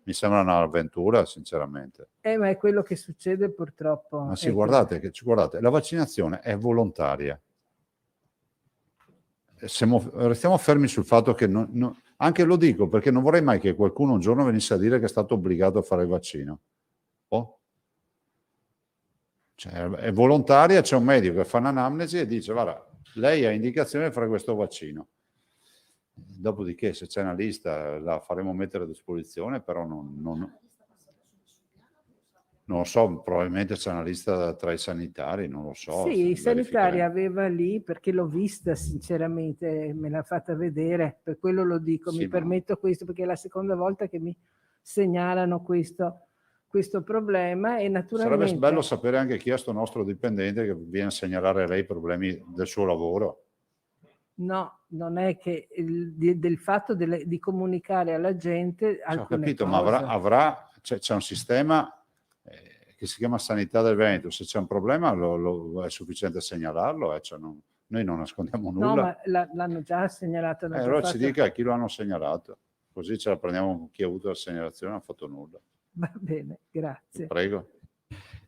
Mi sembra un'avventura, sinceramente. Ma è quello che succede purtroppo. Ma sì, guardate, la vaccinazione è volontaria. Restiamo fermi sul fatto che, anche lo dico perché non vorrei mai che qualcuno un giorno venisse a dire che è stato obbligato a fare il vaccino. Cioè, è volontaria, c'è un medico che fa un'anamnesi e dice, guarda, lei ha indicazione di fare questo vaccino. Dopodiché se c'è una lista la faremo mettere a disposizione, però Non lo so, probabilmente c'è una lista tra i sanitari, non lo so. Sì, i sanitari verificheremo. aveva lì, perché l'ho vista sinceramente, me l'ha fatta vedere, per quello lo dico, Sì, mi ma- permetto questo perché è la seconda volta che mi segnalano questo problema e Sarebbe naturalmente... bello sapere anche chi è sto nostro dipendente che viene a segnalare a lei i problemi del suo lavoro. No, non è che del fatto di comunicare alla gente Cioè, ho alcune capito, cose. ma c'è un sistema che si chiama Sanità del Veneto. Se c'è un problema è sufficiente segnalarlo, cioè noi non nascondiamo No, nulla. ma l'hanno già segnalato. hanno già Allora ci fatto- dica a chi lo hanno segnalato, così ce la prendiamo con chi ha avuto la segnalazione e non ha fatto nulla. Va bene, grazie. Prego.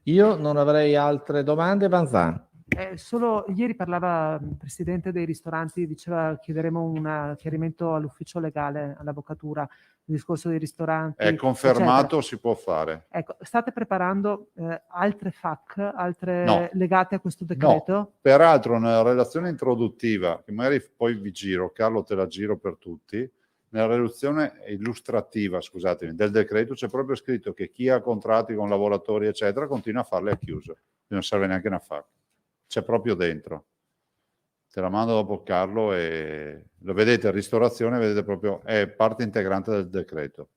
Io non avrei altre domande. Vanzan. Solo ieri parlava il presidente dei ristoranti, diceva chiederemo un chiarimento all'ufficio legale, all'avvocatura, il discorso dei ristoranti. È confermato, eccetera. si può fare. Ecco, state preparando altre FAQ, altre No. legate a questo No, decreto? peraltro nella relazione introduttiva, che magari poi vi giro, Carlo te la giro per tutti, nella relazione illustrativa, scusatemi, del decreto c'è proprio scritto che chi ha contratti con lavoratori eccetera continua a farli a chiuso, non serve neanche una FAQ, c'è proprio dentro. Te la mando dopo Carlo e lo vedete, ristorazione, vedete proprio, è parte integrante del decreto.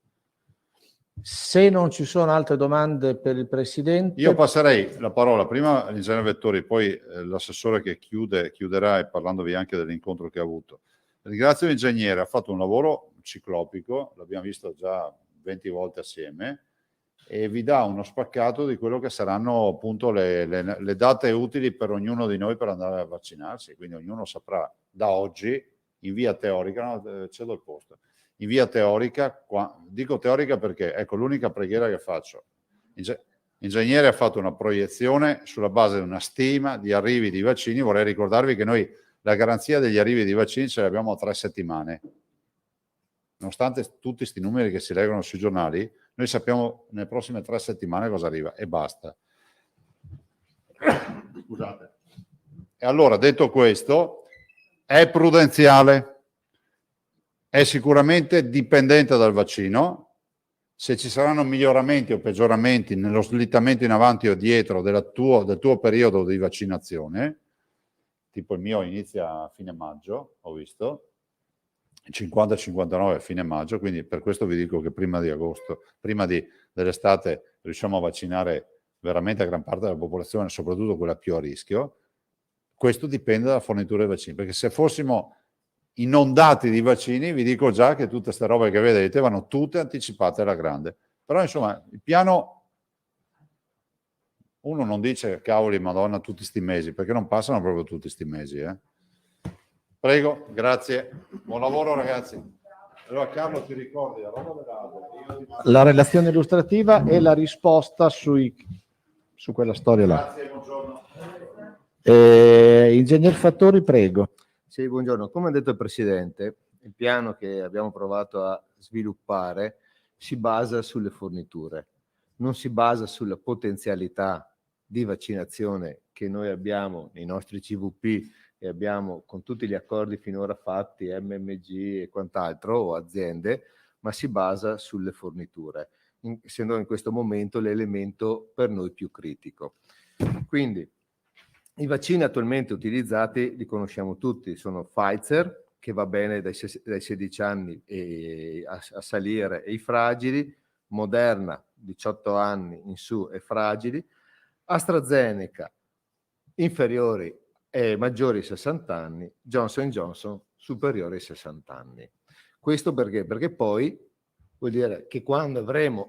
Se non ci sono altre domande per il Presidente, Io passerei la parola prima all'ingegnere Vettori, poi l'assessore che chiuderà e parlandovi anche dell'incontro che ha avuto. Ringrazio l'ingegnere, ha fatto un lavoro ciclopico, l'abbiamo visto già 20 volte assieme, e vi dà uno spaccato di quello che saranno appunto le date utili per ognuno di noi per andare a vaccinarsi, quindi ognuno saprà da oggi in via teorica, no, cedo il posto, in via teorica, dico teorica perché ecco l'unica preghiera che faccio, l'ingegnere ha fatto una proiezione sulla base di una stima di arrivi di vaccini, vorrei ricordarvi che noi la garanzia degli arrivi di vaccini ce l'abbiamo a 3 settimane, nonostante tutti questi numeri che si leggono sui giornali, noi sappiamo nelle prossime 3 settimane cosa arriva e basta. Scusate. E allora, detto questo, è prudenziale, è sicuramente dipendente dal vaccino. Se ci saranno miglioramenti o peggioramenti nello slittamento in avanti o dietro del tuo periodo di vaccinazione, tipo il mio inizia a fine maggio, ho visto, 50-59 a fine maggio, quindi per questo vi dico che prima di agosto, dell'estate, riusciamo a vaccinare veramente a gran parte della popolazione, soprattutto quella più a rischio. Questo dipende dalla fornitura dei vaccini, perché se fossimo inondati di vaccini, vi dico già che tutte queste robe che vedete vanno tutte anticipate alla grande. Però insomma, il piano, uno non dice cavoli madonna tutti sti mesi, perché non passano proprio tutti sti mesi, Prego, grazie. Buon lavoro ragazzi. Allora Carlo ti ricordi la roba la relazione illustrativa e la risposta su quella storia là. Grazie, buongiorno. Ingegner Fattori, prego. Sì, buongiorno. Come ha detto il Presidente, il piano che abbiamo provato a sviluppare si basa sulle forniture, non si basa sulla potenzialità di vaccinazione che noi abbiamo nei nostri CVP e abbiamo con tutti gli accordi finora fatti, MMG e quant'altro, o aziende, ma si basa sulle forniture, essendo in questo momento l'elemento per noi più critico. Quindi i vaccini attualmente utilizzati li conosciamo tutti, sono Pfizer, che va bene dai 16 anni a salire, e i fragili, Moderna, 18 anni in su e fragili, AstraZeneca, inferiori e maggiori ai 60 anni, Johnson & Johnson, superiori ai 60 anni. Questo perché? Perché poi vuol dire che quando avremo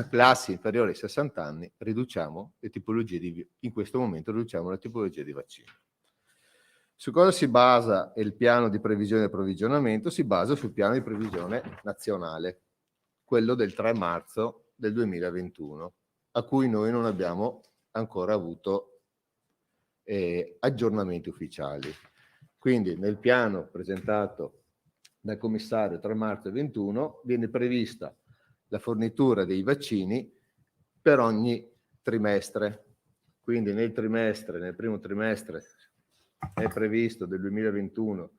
classi inferiori ai 60 anni riduciamo le tipologie in questo momento riduciamo la tipologia di vaccino. Su cosa si basa il piano di previsione e approvvigionamento? Si basa sul piano di previsione nazionale, quello del 3 marzo del 2021, a cui noi non abbiamo ancora avuto aggiornamenti ufficiali. Quindi nel piano presentato dal commissario 3 marzo 2021 viene prevista la fornitura dei vaccini per ogni trimestre. Quindi nel primo trimestre è previsto del 2021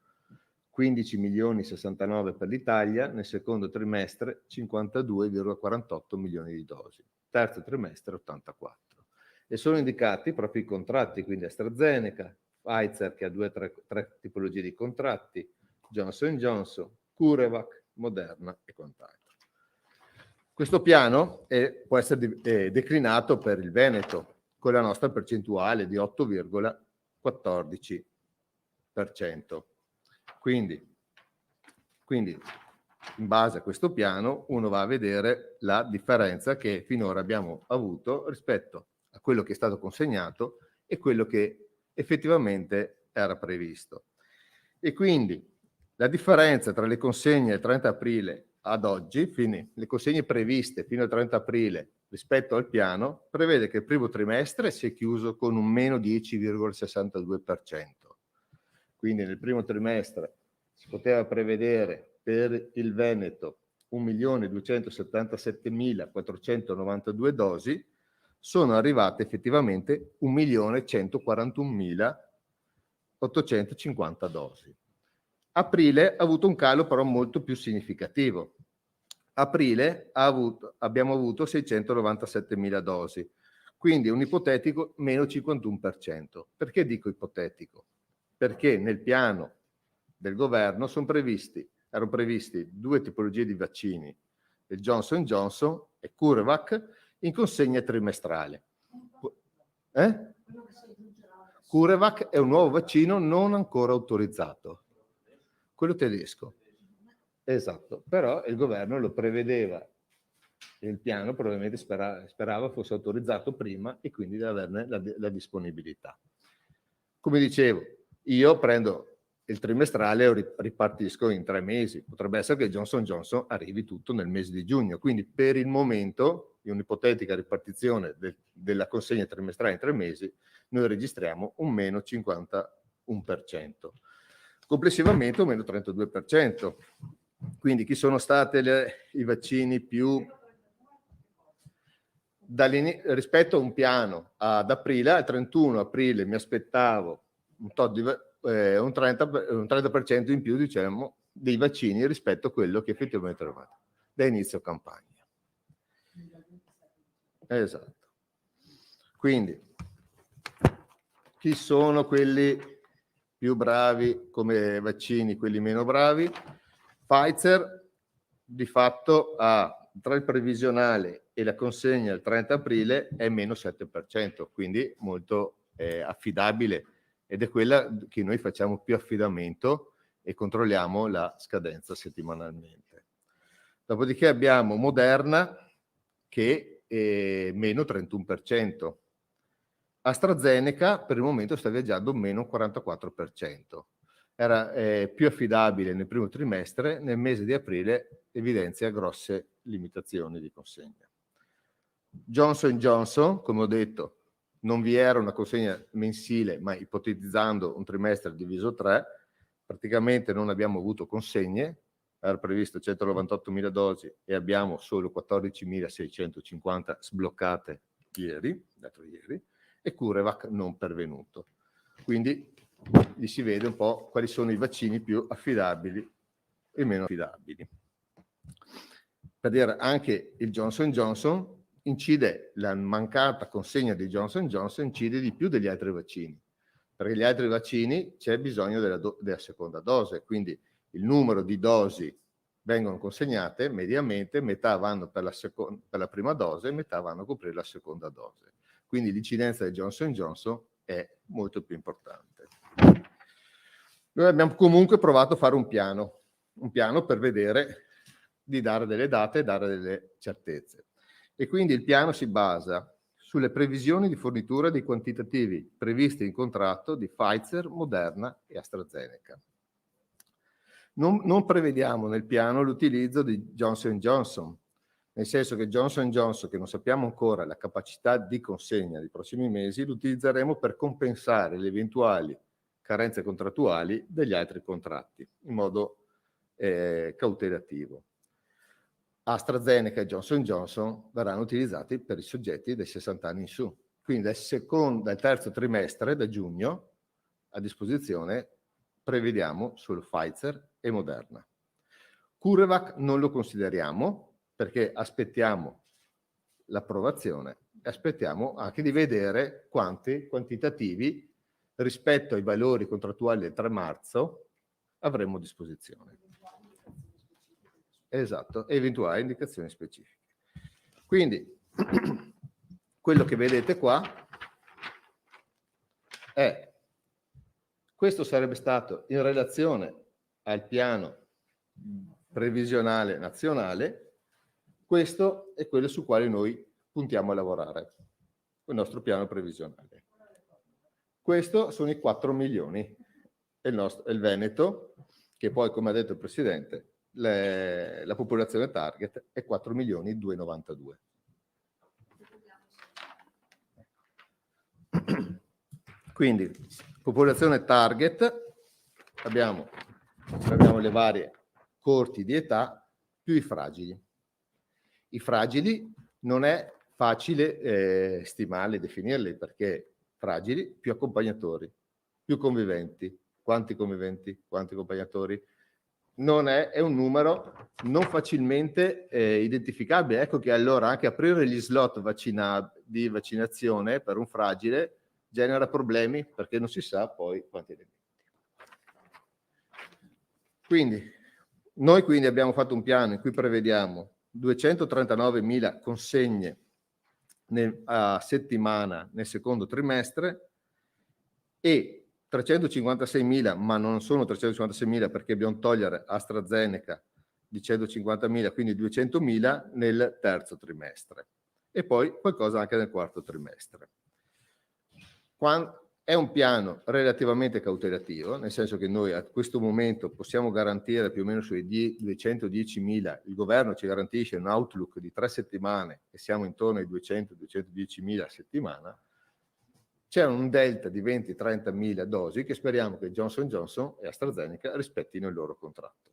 15 milioni 69 per l'Italia, nel secondo trimestre 52,48 milioni di dosi. terzo trimestre 84. E sono indicati proprio i contratti, quindi AstraZeneca, Pfizer che ha tre tipologie di contratti, Johnson Johnson, CureVac, Moderna e quant'altro. Questo piano può essere declinato per il Veneto con la nostra percentuale di 8,14%. Quindi in base a questo piano uno va a vedere la differenza che finora abbiamo avuto rispetto a quello che è stato consegnato e quello che effettivamente era previsto. E quindi la differenza tra le consegne del 30 aprile ad oggi, le consegne previste fino al 30 aprile rispetto al piano, prevede che il primo trimestre si è chiuso con un meno 10,62%. Quindi nel primo trimestre si poteva prevedere per il Veneto 1.277.492 dosi, sono arrivate effettivamente 1.141.850 dosi. Aprile ha avuto un calo però molto più significativo. Aprile abbiamo avuto 697.000 dosi, quindi un ipotetico meno 51%. Perché dico ipotetico? Perché nel piano del governo erano previsti due tipologie di vaccini, il Johnson Johnson e CureVac, in consegna trimestrale. CureVac è un nuovo vaccino non ancora autorizzato, quello tedesco. Esatto, però il governo lo prevedeva, il piano probabilmente sperava fosse autorizzato prima e quindi di averne la disponibilità. Come dicevo, io prendo il trimestrale e ripartisco in 3 mesi. Potrebbe essere che Johnson Johnson arrivi tutto nel mese di giugno, quindi per il momento, in un'ipotetica ripartizione della consegna trimestrale in 3 mesi, noi registriamo un meno 51%. Complessivamente un meno 32%. Quindi chi sono stati i vaccini più... rispetto a un piano ad aprile, al 31 aprile mi aspettavo un 30% in più, diciamo, dei vaccini rispetto a quello che effettivamente era da inizio campagna. Esatto. Quindi, chi sono quelli più bravi come vaccini, quelli meno bravi? Pfizer di fatto ha tra il previsionale e la consegna il 30 aprile è meno 7%, quindi molto affidabile, ed è quella che noi facciamo più affidamento e controlliamo la scadenza settimanalmente. Dopodiché abbiamo Moderna che è meno 31%. AstraZeneca per il momento sta viaggiando meno 44%. Era più affidabile nel primo trimestre, nel mese di aprile evidenzia grosse limitazioni di consegna. Johnson Johnson, come ho detto, non vi era una consegna mensile, ma ipotizzando un trimestre diviso 3, praticamente non abbiamo avuto consegne, era previsto 198.000 dosi e abbiamo solo 14.650 sbloccate l'altro ieri, e CureVac non pervenuto. Quindi lì si vede un po' quali sono i vaccini più affidabili e meno affidabili. Per dire, anche il Johnson Johnson la mancata consegna di Johnson Johnson incide di più degli altri vaccini, perché gli altri vaccini c'è bisogno della seconda dose, quindi il numero di dosi vengono consegnate mediamente, metà vanno per la prima dose e metà vanno a coprire la seconda dose. Quindi l'incidenza del Johnson Johnson è molto più importante. Noi abbiamo comunque provato a fare un piano per vedere di dare delle date e dare delle certezze. E quindi il piano si basa sulle previsioni di fornitura dei quantitativi previsti in contratto di Pfizer, Moderna e AstraZeneca. Non prevediamo nel piano l'utilizzo di Johnson Johnson, nel senso che Johnson Johnson, che non sappiamo ancora la capacità di consegna dei prossimi mesi, lo utilizzeremo per compensare le eventuali carenze contrattuali degli altri contratti in modo cautelativo. AstraZeneca e Johnson Johnson verranno utilizzati per i soggetti dai 60 anni in su. Quindi dal terzo trimestre, da giugno, a disposizione prevediamo solo Pfizer e Moderna. CureVac non lo consideriamo perché aspettiamo l'approvazione e aspettiamo anche di vedere quanti quantitativi rispetto ai valori contrattuali del 3 marzo avremo a disposizione. Esatto, eventuali indicazioni specifiche. Quindi quello che vedete qua è, questo sarebbe stato in relazione al piano previsionale nazionale, questo è quello su quale noi puntiamo a lavorare, il nostro piano previsionale. Questo sono i 4 milioni, è il Veneto, che poi, come ha detto il Presidente, la popolazione target è 4 milioni 292. Quindi, popolazione target, abbiamo le varie corti di età più i fragili. I fragili non è facile stimarli, definirli, perché fragili più accompagnatori, più conviventi. Quanti conviventi? Quanti accompagnatori? Non è un numero non facilmente identificabile. Ecco che allora anche aprire gli slot di vaccinazione per un fragile genera problemi, perché non si sa poi quanti elementi. Noi quindi abbiamo fatto un piano in cui prevediamo 239.000 consegne a settimana nel secondo trimestre e 356.000, ma non sono 356.000 perché dobbiamo togliere AstraZeneca di 150.000, quindi 200.000 nel terzo trimestre e poi qualcosa anche nel quarto trimestre. È un piano relativamente cautelativo, nel senso che noi a questo momento possiamo garantire più o meno sui 210.000, il governo ci garantisce un outlook di 3 settimane e siamo intorno ai 200-210.000 a settimana. C'è un delta di 20-30.000 dosi che speriamo che Johnson & Johnson e AstraZeneca rispettino il loro contratto.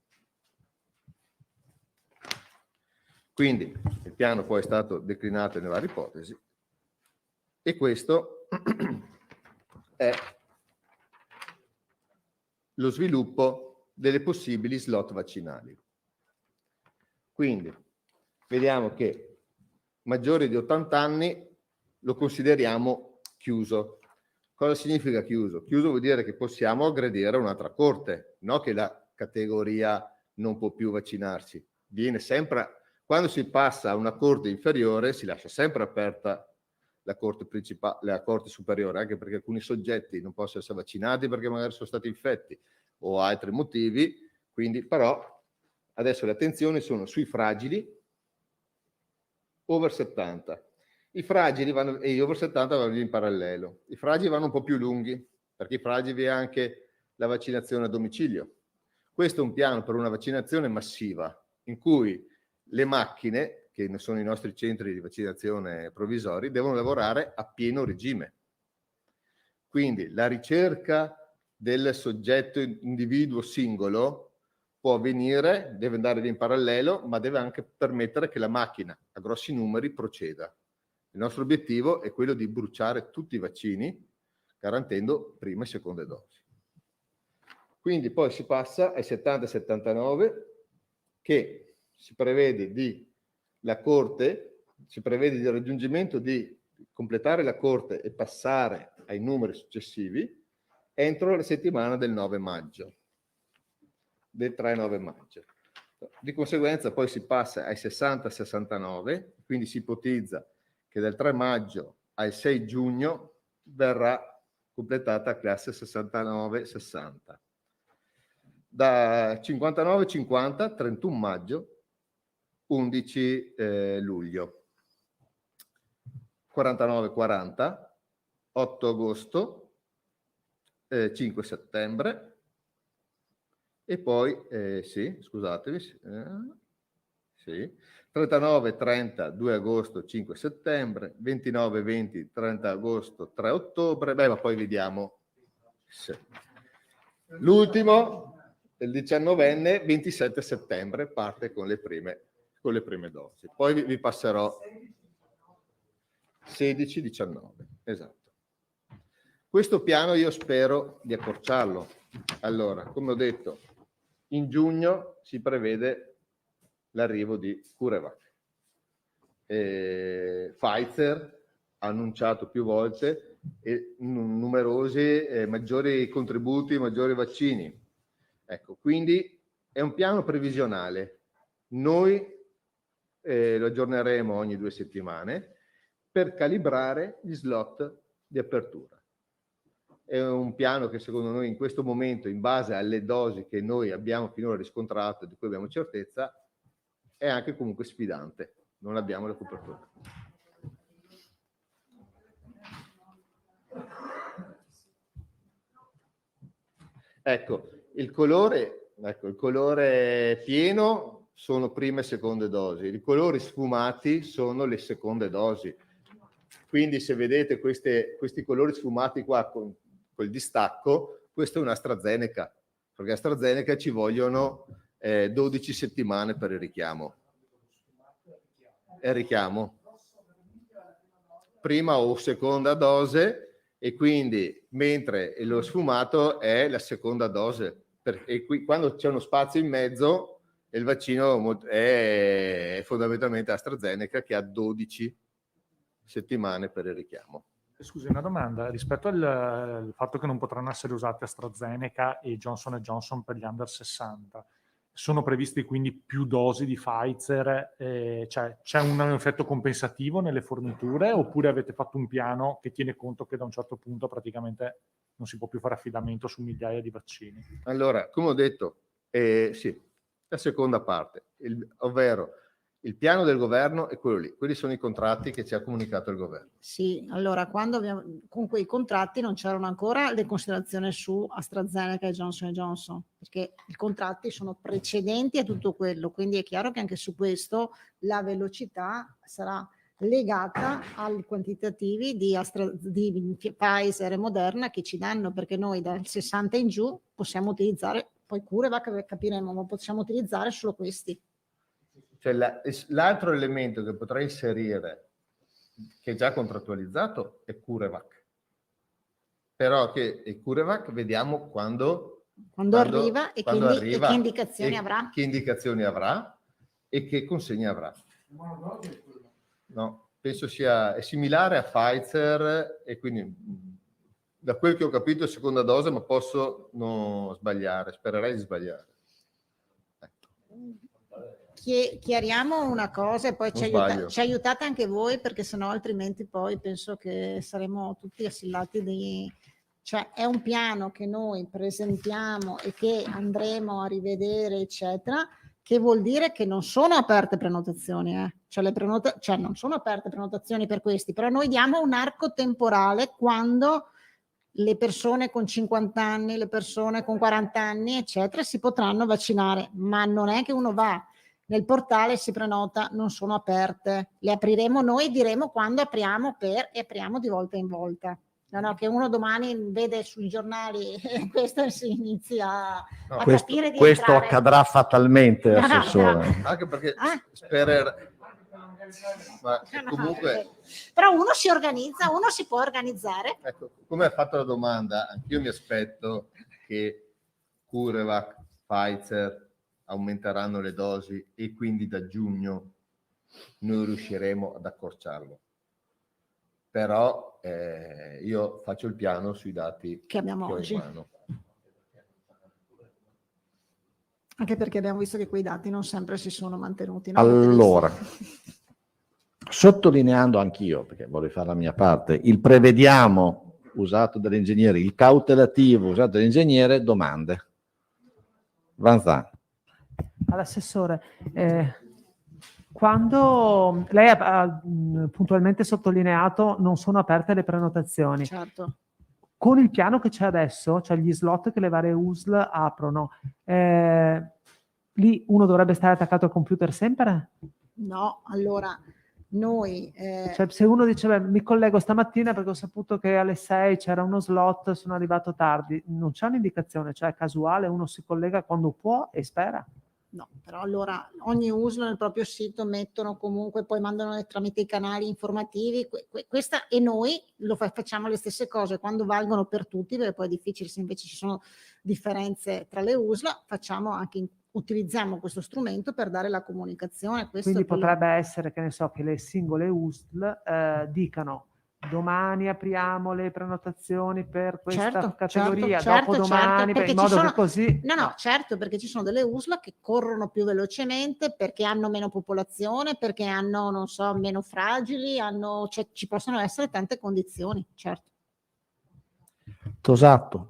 Quindi il piano poi è stato declinato nelle varie ipotesi e questo è lo sviluppo delle possibili slot vaccinali. Quindi vediamo che maggiori di 80 anni lo consideriamo chiuso. Cosa significa chiuso? Chiuso vuol dire che possiamo aggredire un'altra corte, non che la categoria non può più vaccinarsi. Viene sempre, quando si passa a una corte inferiore, si lascia sempre aperta la corte principale, la corte superiore, anche perché alcuni soggetti non possono essere vaccinati perché magari sono stati infetti o altri motivi. Quindi, però, adesso le attenzioni sono sui fragili over 70. I fragili e gli over 70 vanno in parallelo. I fragili vanno un po' più lunghi, perché i fragili è anche la vaccinazione a domicilio. Questo è un piano per una vaccinazione massiva, in cui le macchine, che sono i nostri centri di vaccinazione provvisori, devono lavorare a pieno regime. Quindi la ricerca del soggetto individuo singolo può avvenire, deve andare in parallelo, ma deve anche permettere che la macchina a grossi numeri proceda. Il nostro obiettivo è quello di bruciare tutti i vaccini, garantendo prime e seconde dosi. Quindi poi si passa ai 70-79, che si prevede la Corte, si prevede il raggiungimento di completare la Corte e passare ai numeri successivi entro la settimana del 9 maggio, del 3-9 maggio. Di conseguenza poi si passa ai 60-69, quindi si ipotizza che dal 3 maggio al 6 giugno verrà completata la classe 69-60. Da 59-50, 31 maggio, 11 luglio, 49-40, 8 agosto, 5 settembre e poi, sì, scusatemi, sì, 39-30, 2 agosto, 5 settembre, 29-20, 30 agosto, 3 ottobre, beh, ma poi vediamo. Sì. L'ultimo, il 19enne, 27 settembre, parte con le prime dosi. Poi vi passerò 16-19, esatto. Questo piano io spero di accorciarlo. Allora, come ho detto, in giugno si prevede l'arrivo di CureVac. Pfizer ha annunciato più volte numerosi maggiori contributi, maggiori vaccini. Ecco, quindi è un piano previsionale. Noi lo aggiorneremo ogni 2 settimane per calibrare gli slot di apertura. È un piano che secondo noi in questo momento, in base alle dosi che noi abbiamo finora riscontrato e di cui abbiamo certezza, è anche comunque sfidante. Non abbiamo la copertura. Ecco, il colore pieno sono prime e seconde dosi, i colori sfumati sono le seconde dosi. Quindi se vedete questi colori sfumati qua col distacco, questo è un AstraZeneca, perché AstraZeneca ci vogliono 12 settimane per il richiamo. È il richiamo. Prima o seconda dose, e quindi mentre lo sfumato è la seconda dose. E qui, quando c'è uno spazio in mezzo, il vaccino è fondamentalmente AstraZeneca, che ha 12 settimane per il richiamo. Scusi, una domanda rispetto al fatto che non potranno essere usati AstraZeneca e Johnson & Johnson per gli under 60. Sono previsti quindi più dosi di Pfizer? Cioè, c'è un effetto compensativo nelle forniture, oppure avete fatto un piano che tiene conto che da un certo punto praticamente non si può più fare affidamento su migliaia di vaccini? Allora, come ho detto, sì, la seconda parte, ovvero il piano del governo è quello lì. Quelli sono i contratti che ci ha comunicato il governo. Sì, allora quando con quei contratti non c'erano ancora le considerazioni su AstraZeneca e Johnson & Johnson, perché i contratti sono precedenti a tutto quello, quindi è chiaro che anche su questo la velocità sarà legata ai quantitativi di Pfizer e Moderna che ci danno, perché noi dal 60 in giù possiamo utilizzare, poi CureVac capiremo, ma possiamo utilizzare solo questi. Cioè l'altro elemento che potrei inserire, che è già contrattualizzato, è CureVac. Però che il CureVac vediamo quando arriva e che indicazioni avrà. Che indicazioni avrà e che consegne avrà. No, penso è similare a Pfizer, e quindi da quel che ho capito è seconda dose, ma posso non sbagliare, spererei di sbagliare. Chiariamo una cosa e poi ci aiutate anche voi, perché sennò altrimenti poi penso che saremo tutti assillati cioè è un piano che noi presentiamo e che andremo a rivedere eccetera, che vuol dire che non sono aperte prenotazioni, cioè non sono aperte prenotazioni per questi, però noi diamo un arco temporale quando le persone con 50 anni, le persone con 40 anni eccetera si potranno vaccinare, ma non è che uno va nel portale, si prenota, non sono aperte. Le apriremo noi, diremo quando apriamo e apriamo di volta in volta. No, che uno domani vede sui giornali questo e si inizia a capire di questo entrare. Accadrà fatalmente, assessore. No. Anche perché ma comunque... Però uno si organizza, uno si può organizzare. Ecco, come ha fatto la domanda, anch'io mi aspetto che CureVac, Pfizer aumenteranno le dosi e quindi da giugno noi riusciremo ad accorciarlo. Però io faccio il piano sui dati che abbiamo oggi. Anche perché abbiamo visto che quei dati non sempre si sono mantenuti. No? Allora, sottolineando anch'io, perché voglio fare la mia parte, il prevediamo usato dall'ingegnere, il cautelativo usato dall'ingegnere, domande. Vanzan. All'assessore, quando lei ha puntualmente sottolineato non sono aperte le prenotazioni, certo. Con il piano che c'è adesso, cioè gli slot che le varie USL aprono, lì uno dovrebbe stare attaccato al computer sempre? No, allora noi... Cioè, se uno dice, beh, mi collego stamattina perché ho saputo che alle 6 c'era uno slot, sono arrivato tardi, non c'è un'indicazione, cioè è casuale, uno si collega quando può e spera? No, però allora ogni USL nel proprio sito mettono comunque, poi mandano tramite i canali informativi, questa, e noi facciamo le stesse cose quando valgono per tutti, perché poi è difficile, se invece ci sono differenze tra le USL, facciamo anche utilizziamo questo strumento per dare la comunicazione. Questo Quindi è quello- potrebbe essere, che ne so, che le singole USL dicano domani apriamo le prenotazioni per questa Certo, categoria, certo, dopodomani, perché in ci modo sono- che così... No, certo, perché ci sono delle USL che corrono più velocemente, perché hanno meno popolazione, perché hanno, non so, meno fragili, cioè, ci possono essere tante condizioni, certo. Tosato.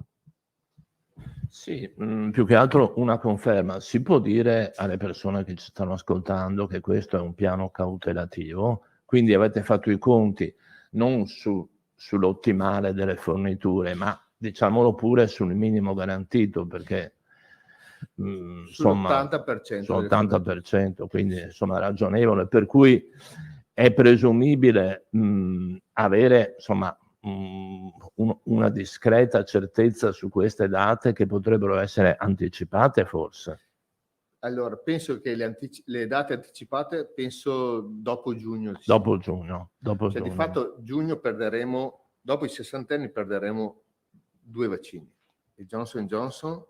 Sì, più che altro una conferma. Si può dire alle persone che ci stanno ascoltando che questo è un piano cautelativo, quindi avete fatto i conti non sull'ottimale delle forniture, ma diciamolo pure sul minimo garantito, perché insomma Sull'80% sull'80%, quindi insomma ragionevole, per cui è presumibile avere insomma una discreta certezza su queste date che potrebbero essere anticipate forse. Allora, penso che le date anticipate, penso dopo giugno. Sì. Dopo giugno. Dopo Cioè, giugno. di fatto giugno perderemo, dopo i 60 anni perderemo 2 vaccini, il Johnson Johnson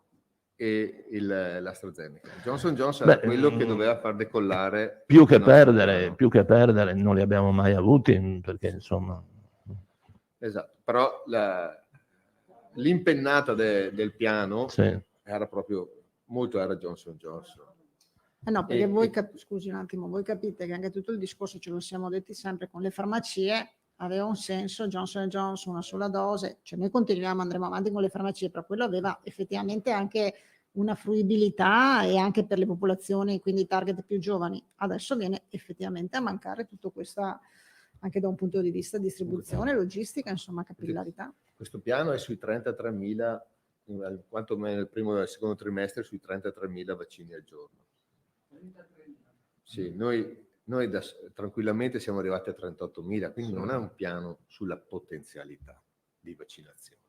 e l'AstraZeneca. Il Johnson Johnson era quello che doveva far decollare. Più che perdere, non li abbiamo mai avuti, perché insomma... Esatto, però l'impennata del piano era proprio molto, era Johnson Johnson. No, perché voi, scusi un attimo, voi capite che anche tutto il discorso, ce lo siamo detti sempre con le farmacie, aveva un senso, Johnson Johnson una sola dose, cioè noi continuiamo, andremo avanti con le farmacie, però quello aveva effettivamente anche una fruibilità e anche per le popolazioni, quindi target più giovani. Adesso viene effettivamente a mancare tutto questa, anche da un punto di vista distribuzione, logistica, insomma, capillarità. Questo piano è sui 33.000, quantomeno nel primo e nel secondo trimestre, sui 33.000 vaccini al giorno. Sì, noi tranquillamente siamo arrivati a 38.000, quindi non è un piano sulla potenzialità di vaccinazione,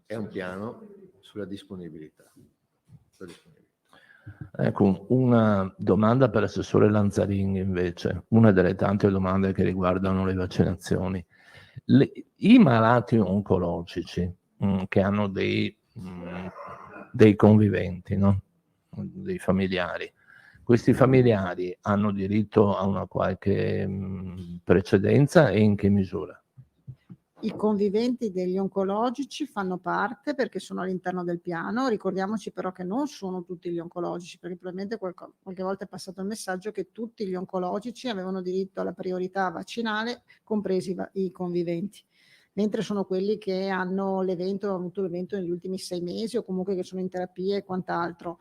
è un piano sulla disponibilità. Ecco, una domanda per l'assessore Lanzarin invece, una delle tante domande che riguardano le vaccinazioni. I malati oncologici che hanno dei conviventi, no? Dei familiari, questi familiari hanno diritto a una qualche precedenza e in che misura? I conviventi degli oncologici fanno parte perché sono all'interno del piano, ricordiamoci però che non sono tutti gli oncologici, perché probabilmente qualche volta è passato il messaggio che tutti gli oncologici avevano diritto alla priorità vaccinale, compresi i conviventi, mentre sono quelli che hanno avuto l'evento negli ultimi 6 mesi o comunque che sono in terapia e quant'altro.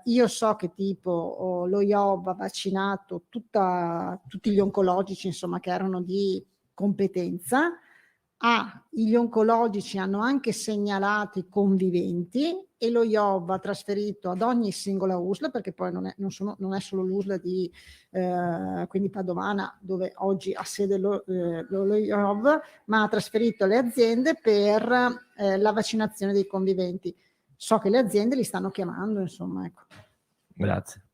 Io so che tipo lo IOB ha vaccinato tutti gli oncologici, insomma, che erano di competenza. Gli oncologici hanno anche segnalato i conviventi e lo IOB ha trasferito ad ogni singola USL, perché poi non è solo l'USL di quindi Padovana, dove oggi ha sede lo IOB, ma ha trasferito alle aziende per la vaccinazione dei conviventi. So che le aziende li stanno chiamando, insomma, ecco. Grazie.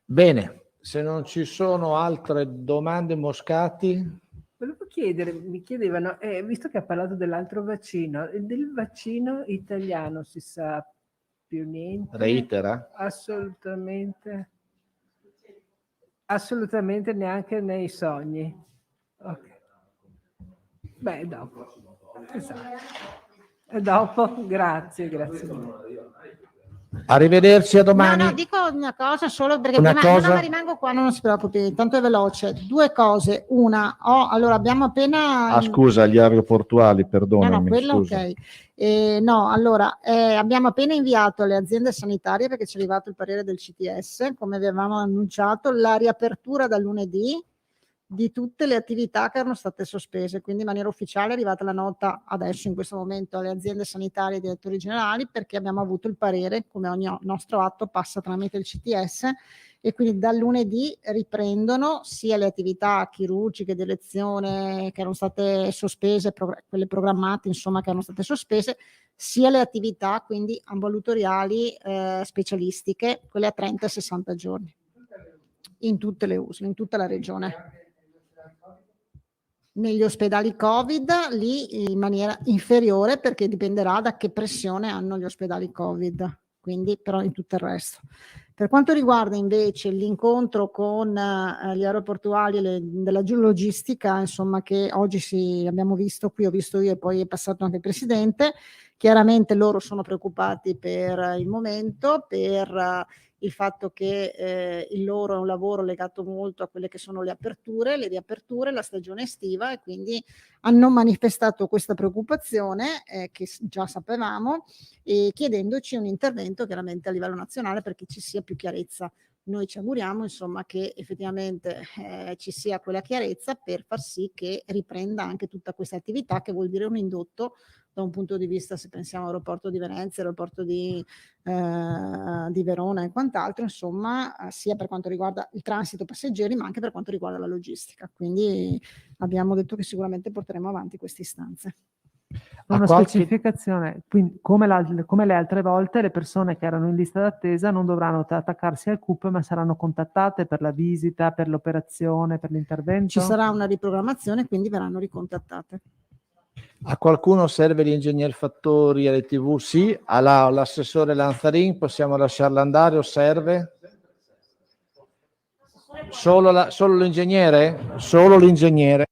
Bene, se non ci sono altre domande, Moscati. Volevo chiedere, mi chiedevano, visto che ha parlato dell'altro vaccino, del vaccino italiano si sa più niente? Reitera? Assolutamente neanche nei sogni. Okay. Beh, dopo. Esatto. E dopo, grazie mille. Arrivederci, a domani. No, dico una cosa solo perché Una prima cosa? no, rimango qua, non si preoccupi, tanto è veloce. 2 cose. Una, allora abbiamo appena... Scusa, gli aeroportuali, perdonami. quello scusa. ok. Abbiamo appena inviato alle aziende sanitarie, perché ci è arrivato il parere del CTS, come avevamo annunciato, la riapertura da lunedì di tutte le attività che erano state sospese, quindi in maniera ufficiale è arrivata la nota adesso in questo momento alle aziende sanitarie e ai direttori generali, perché abbiamo avuto il parere, come ogni nostro atto passa tramite il CTS, e quindi dal lunedì riprendono sia le attività chirurgiche di elezione che erano state sospese, quelle programmate insomma che erano state sospese, sia le attività quindi ambulatoriali specialistiche, quelle a 30 e 60 giorni in tutte le USL, in tutta la regione. Negli ospedali Covid lì in maniera inferiore, perché dipenderà da che pressione hanno gli ospedali Covid. quindi però in tutto il resto. Per quanto riguarda invece l'incontro con gli aeroportuali della logistica, insomma, che oggi abbiamo visto qui, ho visto io e poi è passato anche il Presidente, chiaramente loro sono preoccupati per il momento, per il fatto che il loro è un lavoro legato molto a quelle che sono le riaperture, la stagione estiva, e quindi hanno manifestato questa preoccupazione che già sapevamo, e chiedendoci un intervento chiaramente a livello nazionale perché ci sia più chiarezza. Noi ci auguriamo insomma che effettivamente ci sia quella chiarezza per far sì che riprenda anche tutta questa attività, che vuol dire un indotto da un punto di vista, se pensiamo all'aeroporto di Venezia, all'aeroporto di Verona e quant'altro, insomma, sia per quanto riguarda il transito passeggeri, ma anche per quanto riguarda la logistica. Quindi abbiamo detto che sicuramente porteremo avanti queste istanze. Una specificazione, quindi come le altre volte le persone che erano in lista d'attesa non dovranno attaccarsi al CUP, ma saranno contattate per la visita, per l'operazione, per l'intervento? Ci sarà una riprogrammazione, quindi verranno ricontattate. A qualcuno serve l'ingegner Fattori alle TV? Sì. All'assessore Lanzarin possiamo lasciarla andare o serve? Solo l'ingegnere? Solo l'ingegnere.